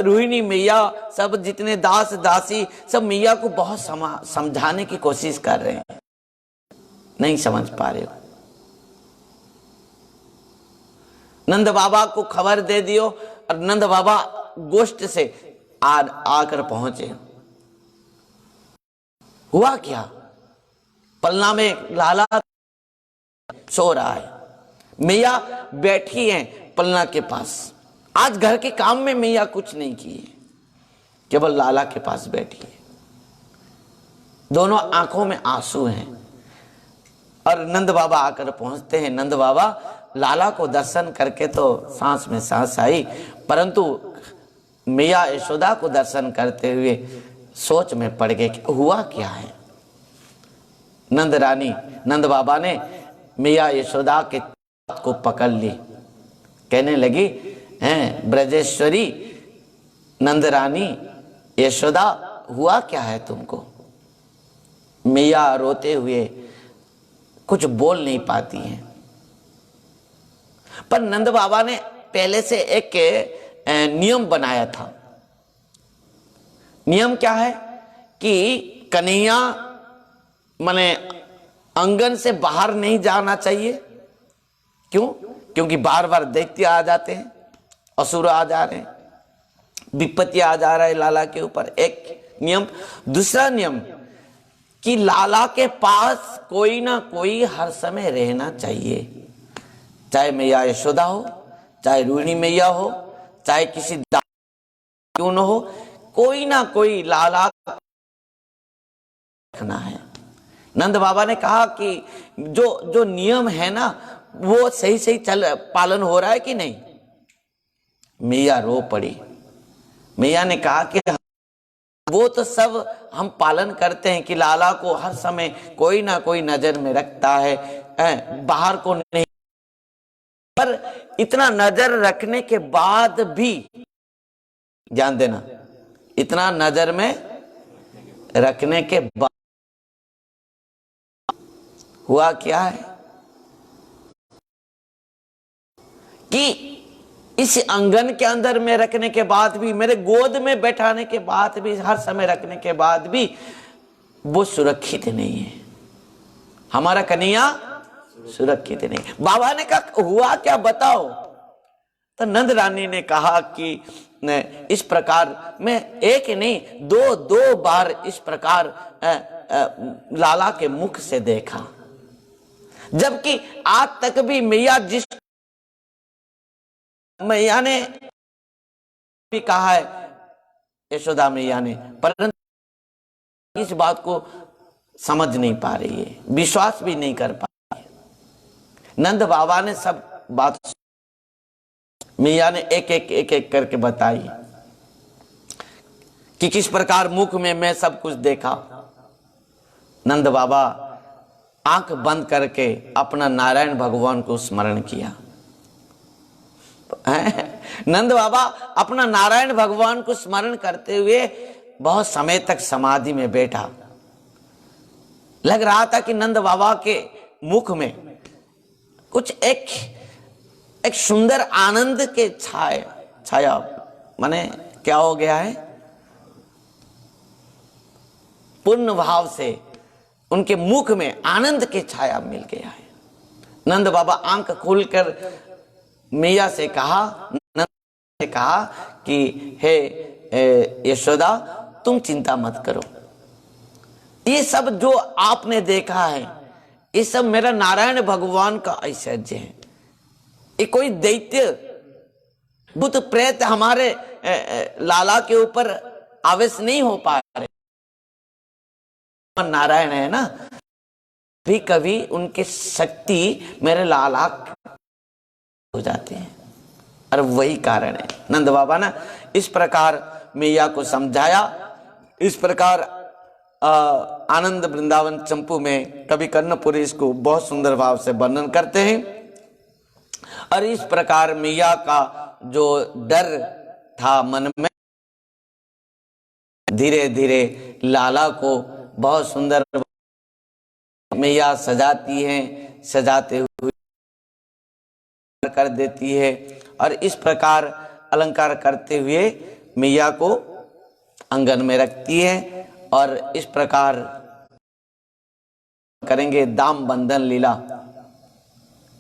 रोहिणी मैया, सब जितने दास दासी, सब मैया को बहुत समझाने की कोशिश कर रहे हैं, नहीं समझ पा रहे हो। नंद बाबा को खबर दे दियो, और नंद बाबा गोष्ठ से आकर पहुंचे। हुआ क्या? पलना में लाला सो रहा है, मैया बैठी है पलना के पास। आज घर के काम में मैया कुछ नहीं किए, केवल लाला के पास बैठी है। दोनों आंखों में आंसू हैं। और नंद बाबा आकर पहुंचते हैं। नंद बाबा लाला को दर्शन करके तो सांस में सांस आई, परंतु मैया यशोदा को दर्शन करते हुए सोच में पड़ गए कि हुआ क्या है। नंद रानी, नंद बाबा ने मैया यशोदा के हाथ को पकड़ ली, कहने लगी, हैं ब्रजेश्वरी नंद रानी यशोदा, हुआ क्या है तुमको? मैया रोते हुए कुछ बोल नहीं पाती हैं। पर नंद बाबा ने पहले से एक नियम बनाया था। नियम क्या है कि कन्हैया माने आंगन से बाहर नहीं जाना चाहिए। क्यों? क्योंकि बार बार दैत्य आ जाते हैं, असुर आ जा रहे हैं, विपत्ति आ जा रहा है लाला के ऊपर, एक नियम। दूसरा नियम कि लाला के पास कोई ना कोई हर समय रहना चाहिए, चाहे मैया यशोदा हो, चाहे रोहिणी मैया हो, चाहे किसी क्यों न हो, कोई ना कोई लाला रखना है। नंद बाबा ने कहा कि जो नियम है ना वो सही सही पालन हो रहा है कि नहीं। मैया रो पड़ी। मैया ने कहा कि वो तो सब हम पालन करते हैं कि लाला को हर समय कोई ना कोई नजर में रखता है, बाहर को नहीं, पर इतना नजर रखने के बाद भी, ध्यान देना, इतना नजर में रखने के बाद हुआ क्या है कि इस आंगन के अंदर में रखने के बाद भी, मेरे गोद में बैठाने के बाद भी, हर समय रखने के बाद भी वो सुरक्षित नहीं है। हमारा कन्हैया सुरक्षित नहीं। बाबा ने कहा हुआ क्या बताओ। तो नंद रानी ने कहा कि इस प्रकार मैं एक नहीं दो बार इस प्रकार लाला के मुख से देखा, जबकि आज तक भी मैया ने भी कहा है, यशोदा मैया ने, परंतु इस बात को समझ नहीं पा रही है, विश्वास भी नहीं कर पा रही है। नंद बाबा ने सब बात मैया ने एक करके बताई कि किस प्रकार मुख में मैं सब कुछ देखा। नंद बाबा आंख बंद करके अपना नारायण भगवान को स्मरण किया। नंद बाबा अपना नारायण भगवान को स्मरण करते हुए बहुत समय तक समाधि में बैठा। लग रहा था कि नंद बाबा के मुख में कुछ एक सुंदर आनंद के छाया माने क्या हो गया है, पूर्ण भाव से उनके मुख में आनंद के छाया मिल गया है। नंद बाबा आंख खोलकर मैया से कहा, नंद ने कहा कि हे यशोदा तुम चिंता मत करो, ये सब जो आपने देखा है ये सब मेरा नारायण भगवान का ऐश्वर्य है। ये कोई दैत्य भूत प्रेत हमारे लाला के ऊपर आवेश नहीं हो पा रहे। नारायण है ना, भी कभी उनकी शक्ति मेरे लाला हो जाती है, और वही कारण है। नंद बाबा ने इस प्रकार मैया को समझाया। इस प्रकार आनंद वृंदावन चंपू में कवि कर्णपुरी इसको बहुत सुंदर भाव से वर्णन करते हैं। और इस प्रकार मैया का जो डर था मन में, धीरे धीरे लाला को बहुत सुंदर मैया सजाती है, सजाते हुए कर देती है, और इस प्रकार अलंकार करते हुए मैया को आंगन में रखती है। और इस प्रकार करेंगे दाम बंधन लीला।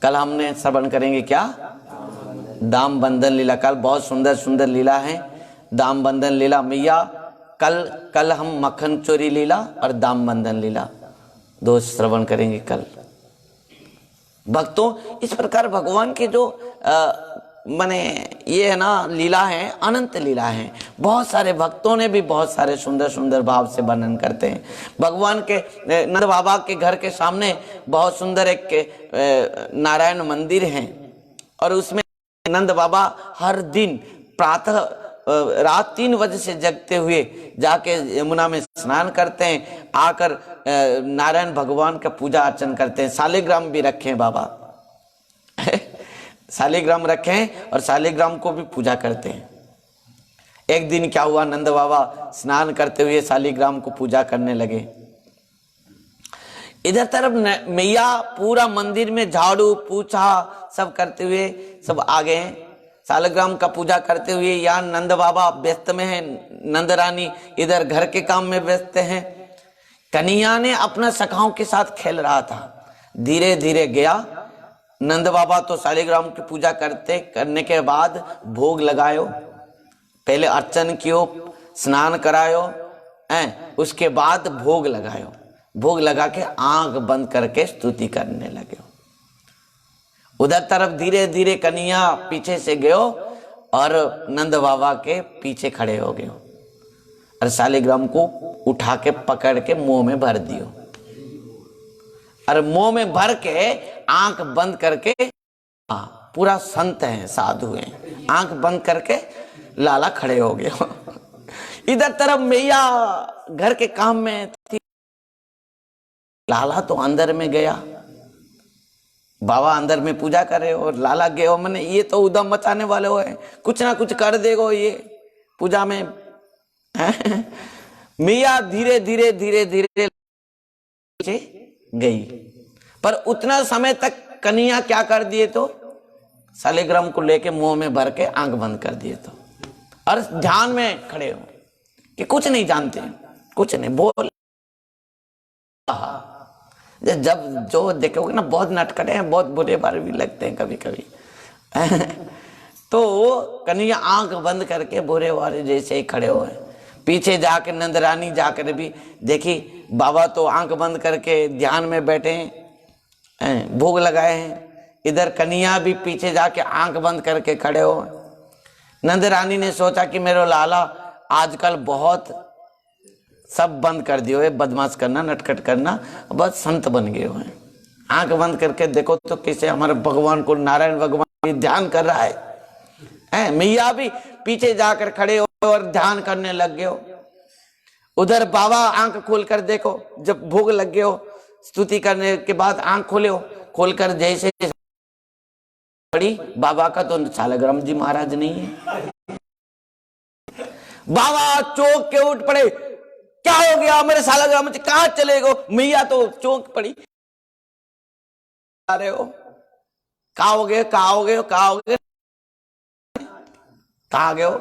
कल हमने श्रवण करेंगे क्या, दाम बंधन लीला। कल बहुत सुंदर सुंदर लीला है, दाम बंधन लीला मैया। कल हम मक्खन चोरी लीला और दाम बंधन लीला दो श्रवण करेंगे कल। भक्तों, इस प्रकार भगवान के जो माने ये है ना लीला है, अनंत लीला है। बहुत सारे भक्तों ने भी बहुत सारे सुंदर सुंदर भाव से वर्णन करते हैं। भगवान के नंद बाबा के घर के सामने बहुत सुंदर एक नारायण मंदिर है, और उसमें नंद बाबा हर दिन प्रातः रात 3 बजे से जगते हुए जाके यमुना में स्नान करते हैं, आकर नारायण भगवान का पूजा अर्चन करते हैं। शालिग्राम भी रखे हैं बाबा शालिग्राम रखे हैं और शालिग्राम को भी पूजा करते हैं। एक दिन क्या हुआ, नंद बाबा स्नान करते हुए शालिग्राम को पूजा करने लगे। इधर तरफ मैया पूरा मंदिर में झाड़ू पोछा सब करते हुए सब आ गए हैं। सालग्राम का पूजा करते हुए यहाँ नंद बाबा व्यस्त में है, नंद रानी इधर घर के काम में व्यस्त हैं। कन्हैया ने अपना सखाओं के साथ खेल रहा था। धीरे धीरे गया। नंद बाबा तो सालिग्राम की पूजा करने के बाद भोग लगायो, पहले अर्चन कियो, स्नान करायो, उसके बाद भोग लगायो। भोग लगा के आंख बंद करके स्तुति करने लगे। उधर तरफ धीरे धीरे कन्हैया पीछे से गयो और नंद बाबा के पीछे खड़े हो गए और सालिग्राम को उठा के पकड़ के मुंह में भर दियो और मुंह में भर के आंख बंद करके, पूरा संत है, साधु है, आंख बंद करके लाला खड़े हो गए। इधर तरफ मैया घर के काम में थी। लाला तो अंदर में गया, बाबा अंदर में पूजा करे और लाला गए हो, मैंने ये तो उदम मचाने वाले हो है, कुछ ना कुछ कर देगो ये पूजा में। मैया धीरे धीरे धीरे धीरे गई, पर उतना समय तक कन्हैया क्या कर दिए तो सालिग्राम को लेके मुंह में भर के आंख बंद कर दिए तो, और ध्यान में खड़े हो कि कुछ नहीं जानते, कुछ नहीं बोल। जब जो देखोगे ना बहुत नटखटे हैं, बहुत बुरे बारे भी लगते हैं कभी कभी। तो कन्हैया आंख बंद करके बुरे वाले जैसे ही खड़े हुए। पीछे जाकर नंद रानी जाकर भी देखी, बाबा तो आंख बंद करके ध्यान में बैठे हैं, भोग लगाए हैं। इधर कन्हैया भी पीछे जाके आंख बंद करके खड़े हो। नंद रानी ने सोचा कि मेरे लाला आजकल बहुत सब बंद कर दिए, बदमाश करना, नटखट करना, बस संत बन गए हुए। आंख बंद करके देखो तो कैसे हमारे भगवान को, नारायण भगवान भी ध्यान कर रहा है। मैया भी पीछे जाकर खड़े हो और ध्यान करने लग गए हो। उधर बाबा आंख खोलकर देखो, जब भोग लग गए हो, स्तुति करने के बाद आंख खोले हो, खोलकर जैसे पड़ी, बाबा का तो सालग्राम जी महाराज नहीं है। बाबा चौंक के उठ पड़े, क्या हो गया मेरे सालग्राम जी, कहां चले गो? मैया तो चौंक पड़ी, आ रहे हो, कहा हो गए, कहा हो गए, कहा हो गए, कहा गए हो?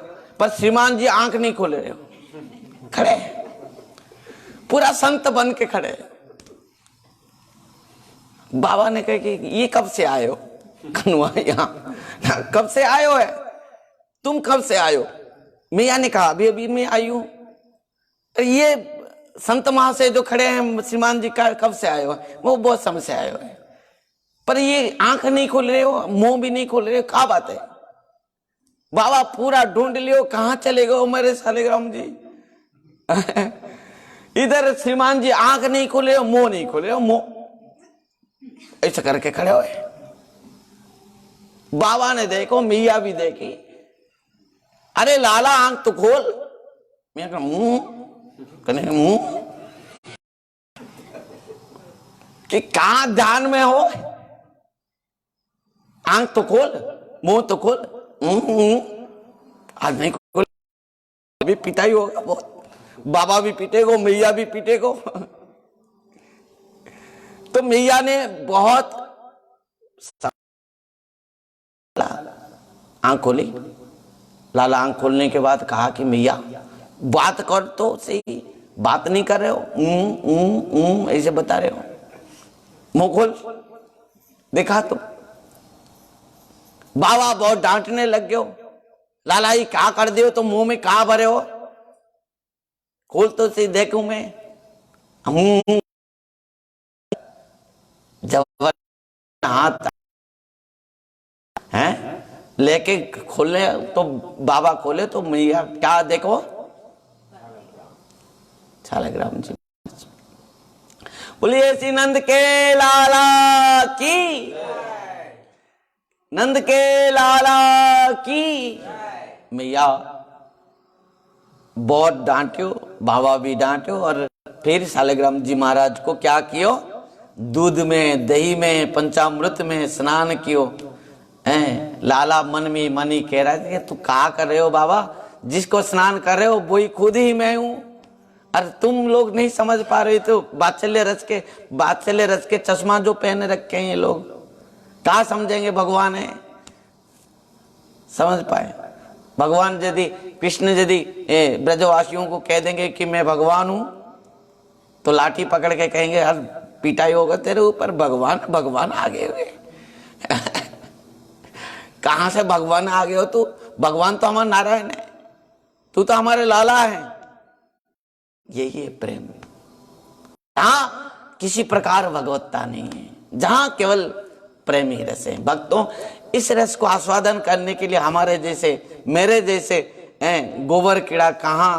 पर श्रीमान जी आंख नहीं खोले रहे हो, खड़े, पूरा संत बन के खड़े। बाबा ने कहा कि ये कब से आए हो कन्हैया, यहाँ कब से आए हो है, तुम कब से आए हो? मैया ने कहा अभी अभी मैं आई हूं। ये संत महाशय जो खड़े हैं श्रीमान जी का, कब से आए हो? वो बहुत समय से आए हो, पर ये आंख नहीं खोल रहे हो, मुंह भी नहीं खोल रहे हो, क्या बात है? बाबा पूरा ढूंढ लियो, कहां चले गए मेरे सालिग्राम जी? इधर श्रीमान जी आंख नहीं खोले हो, मुंह नहीं खोले हो, मुंह ऐसा करके खड़े हुए। बाबा ने देखो, मैया भी देखी, अरे लाला आंख तो खोल। मैं मुंह कने मुंह कि कहां ध्यान में हो, आंख तो खोल, मुंह तो खोल। आज नहीं खोल, अभी पिता ही होगा बहुत, बाबा भी पीटेगो, मैया भी पीटेगो। तो मैया ने बहुत आंख खोली। लाला आंख खोलने के बाद कहा कि मैया बात कर तो सही, बात नहीं कर रहे हो, ऐसे बता रहे हो, मुंह खोल, देखा तो। बाबा बहुत डांटने लग गए हो, लाला ये क्या कर दियो, तो मुंह में कहा भरे हो, खोल तो सही देखूं मैं। जब हाथ हैं लेके खोले तो बाबा खोले तो मैया क्या देखो, सालग्राम जी। बोलिए श्री नंद के लाला की, नंद के लाला की। मैया बहुत डांटियो, बाबा भी डांटियो, और फिर सालग्राम जी महाराज को क्या कियो, दूध में, दही में, पंचामृत में स्नान कियो। लाला मन में मन ही कह रहा है तू क्या कर रहे हो बाबा, जिसको स्नान कर रहे हो वही खुद ही मैं हूं, और तुम लोग नहीं समझ पा रहे। तो बात्सल्य रस के चश्मा जो पहने रखे हैं ये लोग, क्या समझेंगे भगवान है। समझ पाए। भगवान यदि कृष्ण यदि ब्रजवासियों को कह देंगे कि मैं भगवान हूं, तो लाठी पकड़ के कहेंगे हर पिटाई होगा तेरे ऊपर, भगवान भगवान आ गए हुए। कहां से भगवान आ गए हो तू? भगवान तो हमारा नारायण है, तू तो हमारे लाला है। यही है प्रेम, जहां किसी प्रकार भगवत्ता नहीं है, जहां केवल प्रेम ही रस है। भक्तों, इस रस को आस्वादन करने के लिए हमारे जैसे, मेरे जैसे गोबर कीड़ा कहां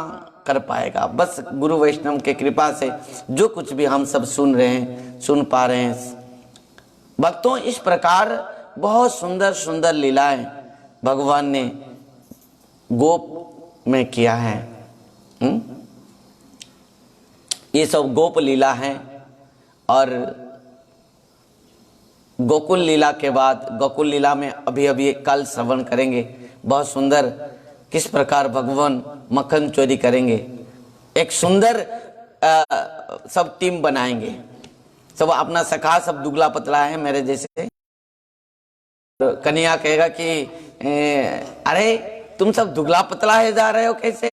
कर पाएगा। बस गुरु वैष्णव के कृपा से जो कुछ भी हम सब सुन रहे हैं, सुन पा रहे हैं। भक्तों, इस प्रकार बहुत सुंदर सुंदर लीलाएं भगवान ने गोप में किया है। ये सब गोप लीला है। और गोकुल लीला के बाद, गोकुल लीला में अभी अभी कल श्रवण करेंगे, बहुत सुंदर किस प्रकार भगवान मक्खन चोरी करेंगे। एक सुंदर सब टीम बनाएंगे, सब अपना सखा, सब दुगला पतला है मेरे जैसे। तो कन्या कहेगा कि अरे तुम सब दुगला पतला है जा रहे हो, कैसे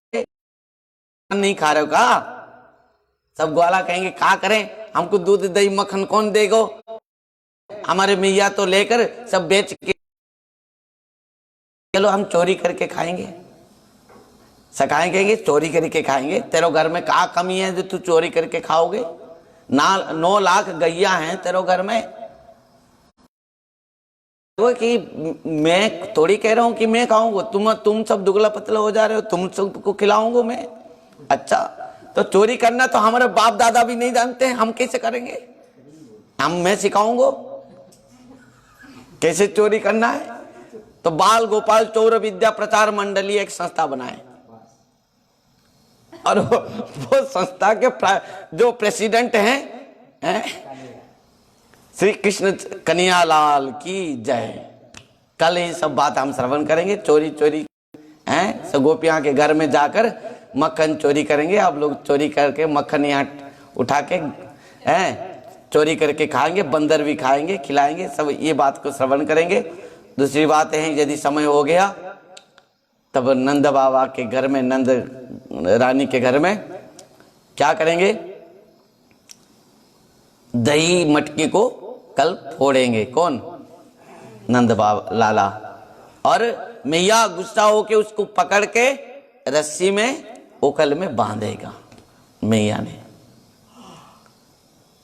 नहीं खा रहे हो का? सब ग्वाला कहेंगे क्या करें, हमको दूध दही मक्खन कौन देगो, हमारे मैया तो लेकर सब बेच के, चलो हम चोरी करके खाएंगे। सखाएं कहेंगे चोरी करके खाएंगे, तेरे घर में क्या कमी है जो तू चोरी करके खाओगे? 9 लाख गैया हैं तेरे घर में। तो कि मैं थोड़ी कह रहा हूं कि मैं खाऊंगा, तुम सब दुगला पतला हो जा रहे हो, तुम सबको खिलाऊंगा मैं। अच्छा, तो चोरी करना तो हमारे बाप दादा भी नहीं जानते हैं, हम कैसे करेंगे? मैं सिखाऊंगा कैसे चोरी करना है। तो बाल गोपाल चोर विद्या प्रचार मंडली एक संस्था बनाए, और वो संस्था के जो प्रेसिडेंट हैं श्री कृष्ण कन्हैयालाल की जय। कल ही सब बात हम श्रवण करेंगे। चोरी चोरी हैं, सब गोपियां के घर में जाकर मक्खन चोरी करेंगे। आप लोग चोरी करके मक्खन यहाँ उठा के चोरी करके खाएंगे, बंदर भी खाएंगे, खिलाएंगे, सब ये बात को श्रवण करेंगे। दूसरी बात है, यदि समय हो गया तब नंद बाबा के घर में, नंद रानी के घर में क्या करेंगे? दही मटकी को कल फोड़ेंगे। कौन? नंद बाबा लाला। और मैया गुस्सा होके उसको पकड़ के रस्सी में ओखल में बांधेगा मैया ने।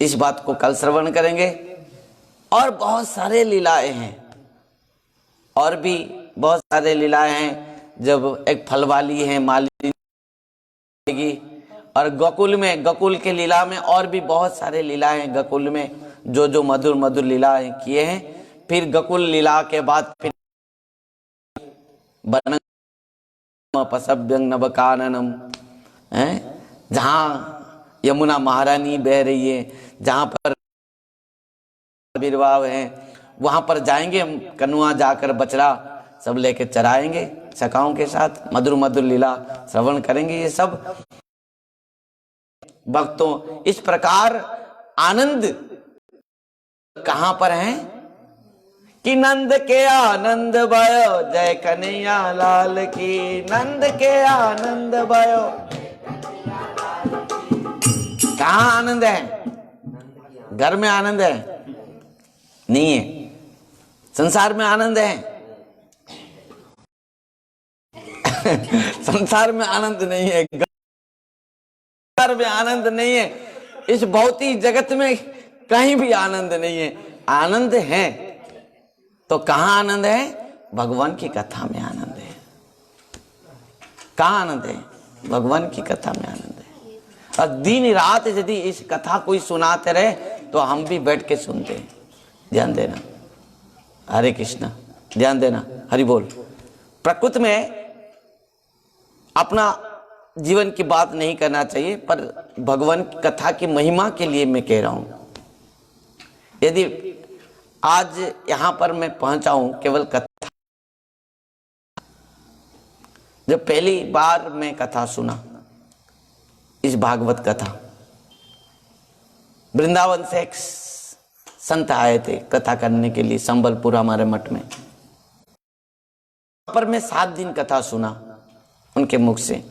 इस बात को कल श्रवण करेंगे। और बहुत सारे लीलाएं हैं, और भी बहुत सारे लीलाएं हैं। जब एक फल वाली है माली, और गोकुल में, गोकुल के लीला में और भी बहुत सारे लीलाएं हैं। गोकुल में जो जो मधुर मधुर लीलाएं किए हैं। फिर गोकुल लीला के बाद फिर पसभ्यं नवकाननम है, जहाँ यमुना महारानी बह रही है, जहाँ पर आविर्भाव है, वहां पर जाएंगे हम। कनुआ जाकर बछड़ा सब लेके चराएंगे सखाओं के साथ, मधुर मधुर लीला श्रवण करेंगे। ये सब भक्तों, इस प्रकार आनंद कहां पर है कि नंद के आनंद भयो, जय कन्हैया लाल की। नंद के आनंद भयो, कहां आनंद है? घर में आनंद है? नहीं है। संसार में आनंद है? संसार में आनंद नहीं है, घर में आनंद नहीं है, इस भौतिक जगत में कहीं भी आनंद नहीं है। आनंद है तो कहां आनंद है? भगवान की कथा में आनंद है। कहां आनंद है? भगवान की कथा में आनंद है। और दिन रात यदि इस कथा कोई सुनाते रहे तो हम भी बैठ के सुनते हैं। ध्यान देना, हरे कृष्णा, ध्यान देना, हरि बोल। प्रकृति में अपना जीवन की बात नहीं करना चाहिए, पर भगवान की कथा की महिमा के लिए मैं कह रहा हूं। यदि आज यहां पर मैं पहुंचा हूं केवल कथा, जब पहली बार मैं कथा सुना, इस भागवत कथा, वृंदावन से एक संत आए थे कथा करने के लिए संबलपुर हमारे मठ में। पर मैं 7 दिन कथा सुना उनके मुख से,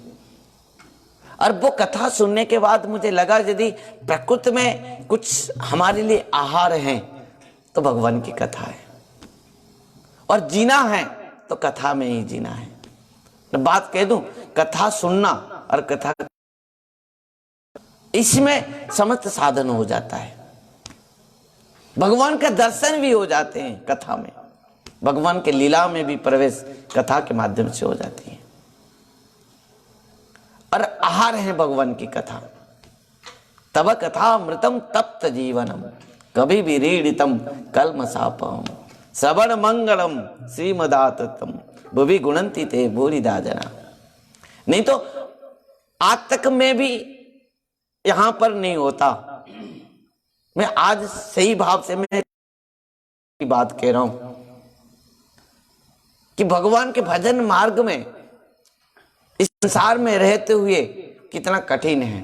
और वो कथा सुनने के बाद मुझे लगा यदि प्रकृति में कुछ हमारे लिए आहार है तो भगवान की कथा है, और जीना है तो कथा में ही जीना है। तो बात कह दूं, कथा सुनना और कथा, इसमें समस्त साधन हो जाता है। भगवान का दर्शन भी हो जाते हैं कथा में, भगवान के लीला में भी प्रवेश कथा के माध्यम से हो जाती है, और आहार है भगवान की कथा। तब कथा अमृतम तप्त जीवनम कभी विरीडितम कल्मषापम श्रवण मंगलम श्रीमदातम भुवि गुणंती ते भूरिदा जना। नहीं तो आज तक मैं भी यहां पर नहीं होता। मैं आज सही भाव से मैं की बात कह रहा हूं कि भगवान के भजन मार्ग में इस संसार में रहते हुए कितना कठिन है।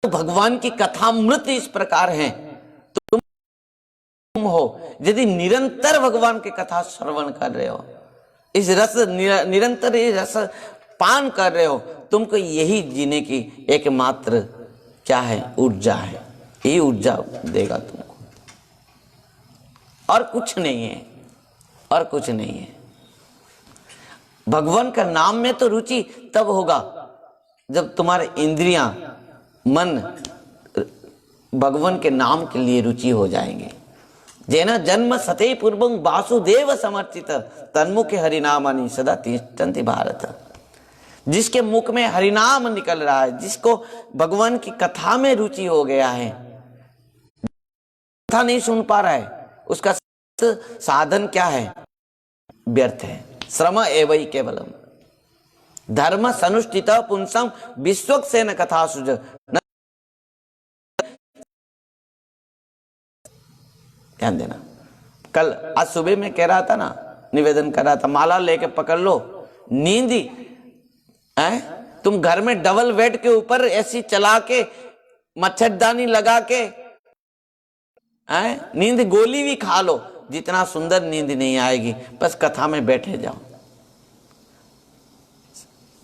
तो भगवान की कथामृत इस प्रकार है, तो तुम हो यदि निरंतर भगवान की कथा श्रवण कर रहे हो, इस रस निरंतर ये रस पान कर रहे हो, तुमको यही जीने की एकमात्र क्या है, ऊर्जा है। यही ऊर्जा देगा तुमको, और कुछ नहीं है, और कुछ नहीं है। भगवान का नाम में तो रुचि तब होगा जब तुम्हारे इंद्रियां, मन भगवान के नाम के लिए रुचि हो जाएंगे। जेना जन्म सते पूर्वं वासुदेव समर्थित तन्मुखे हरिनामानि सदा तिष्ठन्ति भारत। जिसके मुख में हरिनाम निकल रहा है, जिसको भगवान की कथा में रुचि हो गया है, कथा नहीं सुन पा रहा है, उसका साधन क्या है, व्यर्थ है। श्रम एवं केवलम धर्म सनुष्ठित पुंसम विश्वक से न कथा सुज। ध्यान देना, कल आज सुबह में कह रहा था ना, निवेदन कर रहा था, माला लेके पकड़ लो, नींद है। तुम घर में डबल बेड के ऊपर ऐसी चला के मच्छरदानी लगा के नींद गोली भी खा लो, जितना सुंदर नींद नहीं आएगी। बस कथा में बैठे जाओ।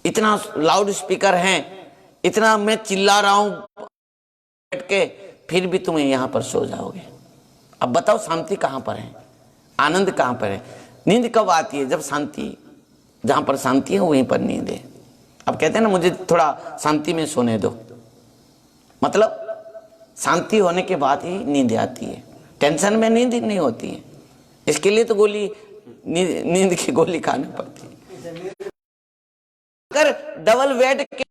इतना लाउड स्पीकर है, इतना मैं चिल्ला रहा हूं बैठ के, फिर भी तुम यहां पर सो जाओगे। अब बताओ शांति कहां पर है, आनंद कहां पर है? नींद कब आती है? जब शांति, जहां पर शांति है वहीं पर नींद है। अब कहते हैं ना, मुझे थोड़ा शांति में सोने दो, मतलब शांति होने के बाद ही नींद आती है। टेंशन में नींद नहीं होती है, इसके लिए तो गोली, नींद की गोली खानी पड़ती है। अगर डबल बेड के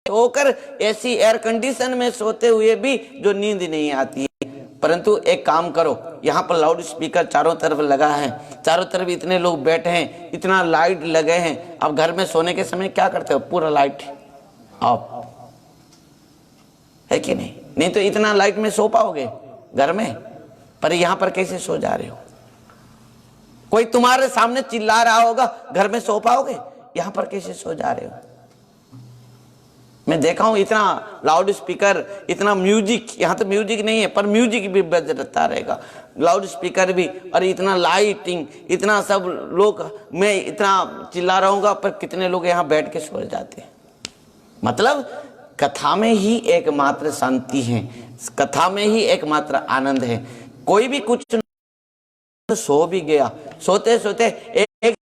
होकर ऐसी एयर कंडीशन में सोते हुए भी जो नींद नहीं आती है, परंतु एक काम करो, यहाँ पर लाउड स्पीकर चारों तरफ लगा है, चारों तरफ इतने लोग बैठे हैं, इतना लाइट लगे हैं। अब घर में सोने के समय क्या करते हो, पूरा लाइट ऑफ है कि नहीं? नहीं तो इतना लाइट में सो पाओगे घर में, पर यहाँ पर कैसे सो जा रहे हो? कोई तुम्हारे सामने चिल्ला रहा होगा, घर में सो पाओगे? यहाँ पर कैसे सो जा रहे हो? मैं देखा हूं इतना लाउड स्पीकर, इतना म्यूजिक, यहाँ तो म्यूजिक नहीं है पर म्यूजिक भी बजता रहेगा, लाउड स्पीकर भी, और इतना लाइटिंग, इतना सब लोग, मैं इतना चिल्ला रहा हूँ पर कितने लोग यहाँ बैठ के सो जाते हैं। मतलब कथा में ही एकमात्र शांति है, कथा में ही एकमात्र आनंद है। कोई भी कुछ सो भी गया, सोते सोते एक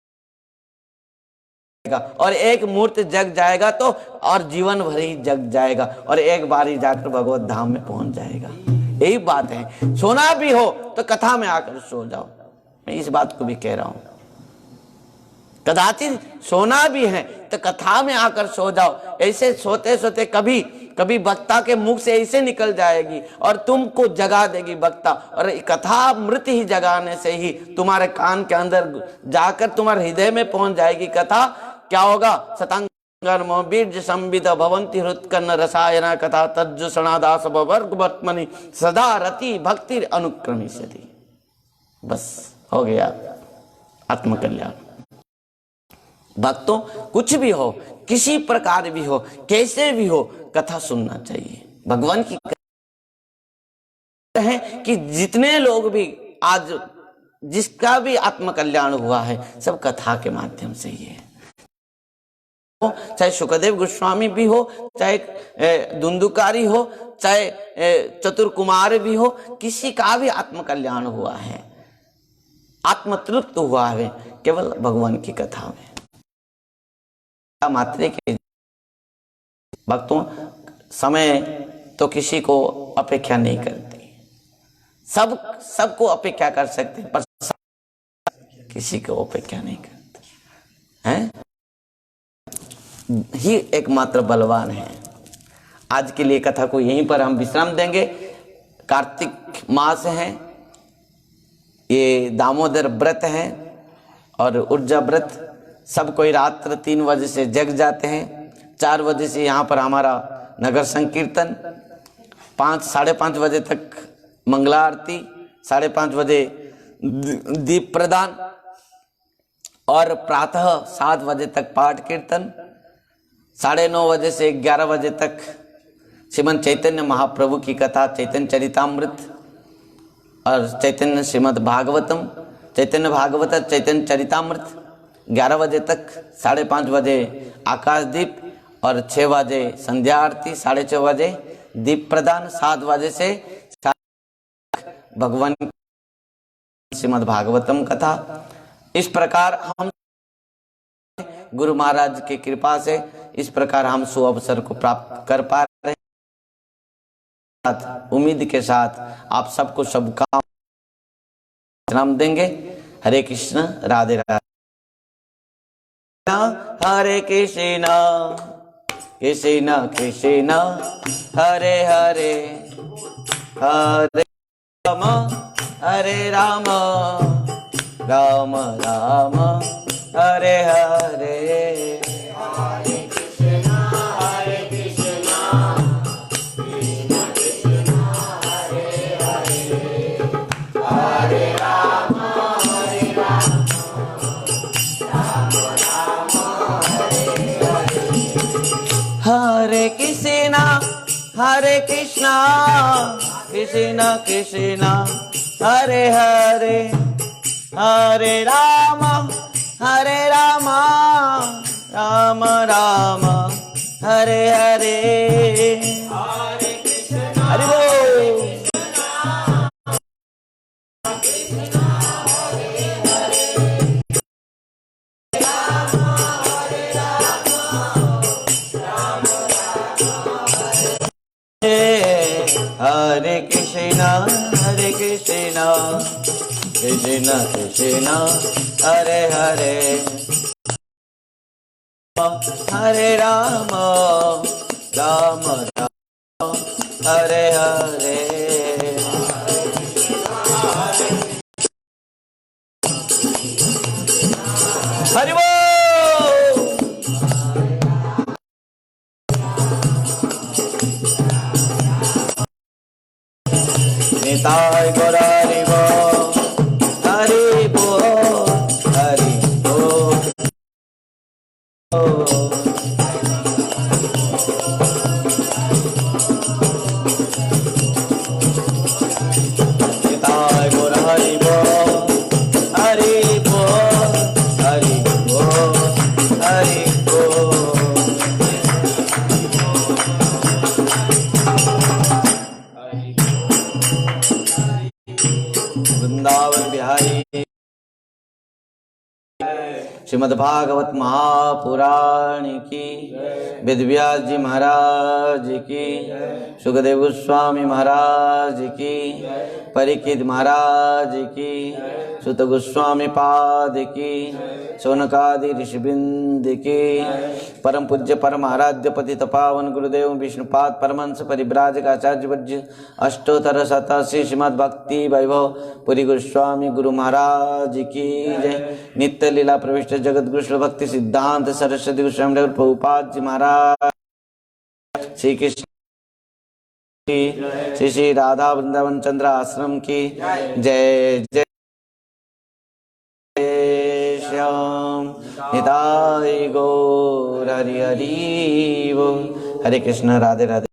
और एक मुहूर्त जग जाएगा तो और जीवन भर ही जग जाएगा, और एक बार ही जाकर भगवत धाम में पहुंच जाएगा। यही बात है। सोना भी हो तो कथा में आकर सो जाओ, मैं इस बात को भी कह रहा हूं। कदाचित सोना भी है तो कथा में आकर सो जाओ। ऐसे सोते सोते कभी कभी वक्ता के मुख से ऐसे निकल जाएगी और तुमको जगा देगी वक्ता, और कथा मृत ही जगाने से ही तुम्हारे कान के अंदर जाकर तुम्हारे हृदय में पहुंच जाएगी कथा। क्या होगा? सतांगर्म बीज संविद भवंती हृत्कर्ण रसायना कथा तज्जुषणादास वर्ग वर्तमनि सदा रति भक्ति अनुक्रमिष्यति। बस हो गया आत्मकल्याण। भक्तों, कुछ भी हो, किसी प्रकार भी हो, कैसे भी हो, कथा सुनना चाहिए। भगवान की है कि जितने लोग भी आज जिसका भी आत्मकल्याण हुआ है सब कथा के माध्यम से ही है। चाहे सुखदेव गोस्वामी भी हो, चाहे धुंधुकारी हो, चाहे चतुर कुमार भी हो, किसी का भी आत्मकल्याण हुआ है, आत्मतृप्त हुआ है केवल भगवान की कथा में। मात्र के भक्तों समय तो किसी को अपेक्षा नहीं करती, सबको अपेक्षा कर सकते पर किसी को अपेक्षा नहीं करते हैं, ही एकमात्र बलवान है। आज के लिए कथा को यहीं पर हम विश्राम देंगे। कार्तिक मास है, ये दामोदर व्रत है और ऊर्जा व्रत। सब कोई रात्र 3 बजे से जग जाते हैं, 4 बजे से यहाँ पर हमारा नगर संकीर्तन, 5-5:30 बजे तक मंगला आरती, 5:30 बजे दीप प्रदान और प्रातः 7 बजे तक पाठ कीर्तन, 9:30 बजे से 11 बजे तक श्रीमद् चैतन्य महाप्रभु की कथा चैतन्य चरितामृत और चैतन्य श्रीमद् भागवतम, चैतन्य भागवत चैतन्य चरितामृत 11 बजे तक, 5:30 बजे आकाशदीप और 6 बजे संध्या आरती, 6:30 बजे दीप प्रदान, 7 बजे से भगवान श्रीमद् भागवतम कथा। इस प्रकार हम गुरु महाराज की कृपा से इस प्रकार हम सुअवसर को प्राप्त कर पा रहे हैं। उम्मीद के साथ आप सबको शुभकामनाएं नाम देंगे। हरे कृष्ण, राधे राधे। हरे कृष्ण कृष्ण कृष्ण हरे हरे, हरे राम हरे राम राम राम हरे हरे। हरे कृष्णा कृष्ण कृष्ण हरे हरे, हरे राम राम राम हरे हरे। हरे कृष्णा कृष्ण कृष्ण हरे हरे, हरे राम राम राम हरे हरे। हरे कृष्णा हरि बोल। हरे कृष्णा कृष्ण कृष्ण हरे हरे, हरे राम राम राम हरे हरे। हरि बोल। निताय गौर हरि बोल, हरि बोल, हरि बोल। निताय गौर हरि बोल, हरि बोल, हरि बोल, हरि बोल। वृंदावन बिहारी श्रीमद् भागवत महापुराण की, वेदव्यास जी महाराज की, सुखदेव गोस्वामी महाराज की, परीक्षित महाराज की, सुत गोस्वामी पाद की, शौनकादि ऋषिवृंद की, परम पूज्य परम आराध्य पतित पावन गुरुदेव विष्णुपाद परमहंस परिव्राजक आचार्य वज्र अष्टोत्तर शतासी श्रीमद् भक्ति वैभव पुरी गोस्वामी गुरु महाराज की जय। नित्य लीला प्रविष्ट जगत गुरु भक्ति सिद्धांत सरस्वती गोस्वामी प्रभुपाद जी महाराज, श्री कृष्ण श्री श्री राधा वृंदावन चंद्र आश्रम की जय जय। श्याम निताय गौर हरि हरि बोल। हरे कृष्ण, राधे राधे।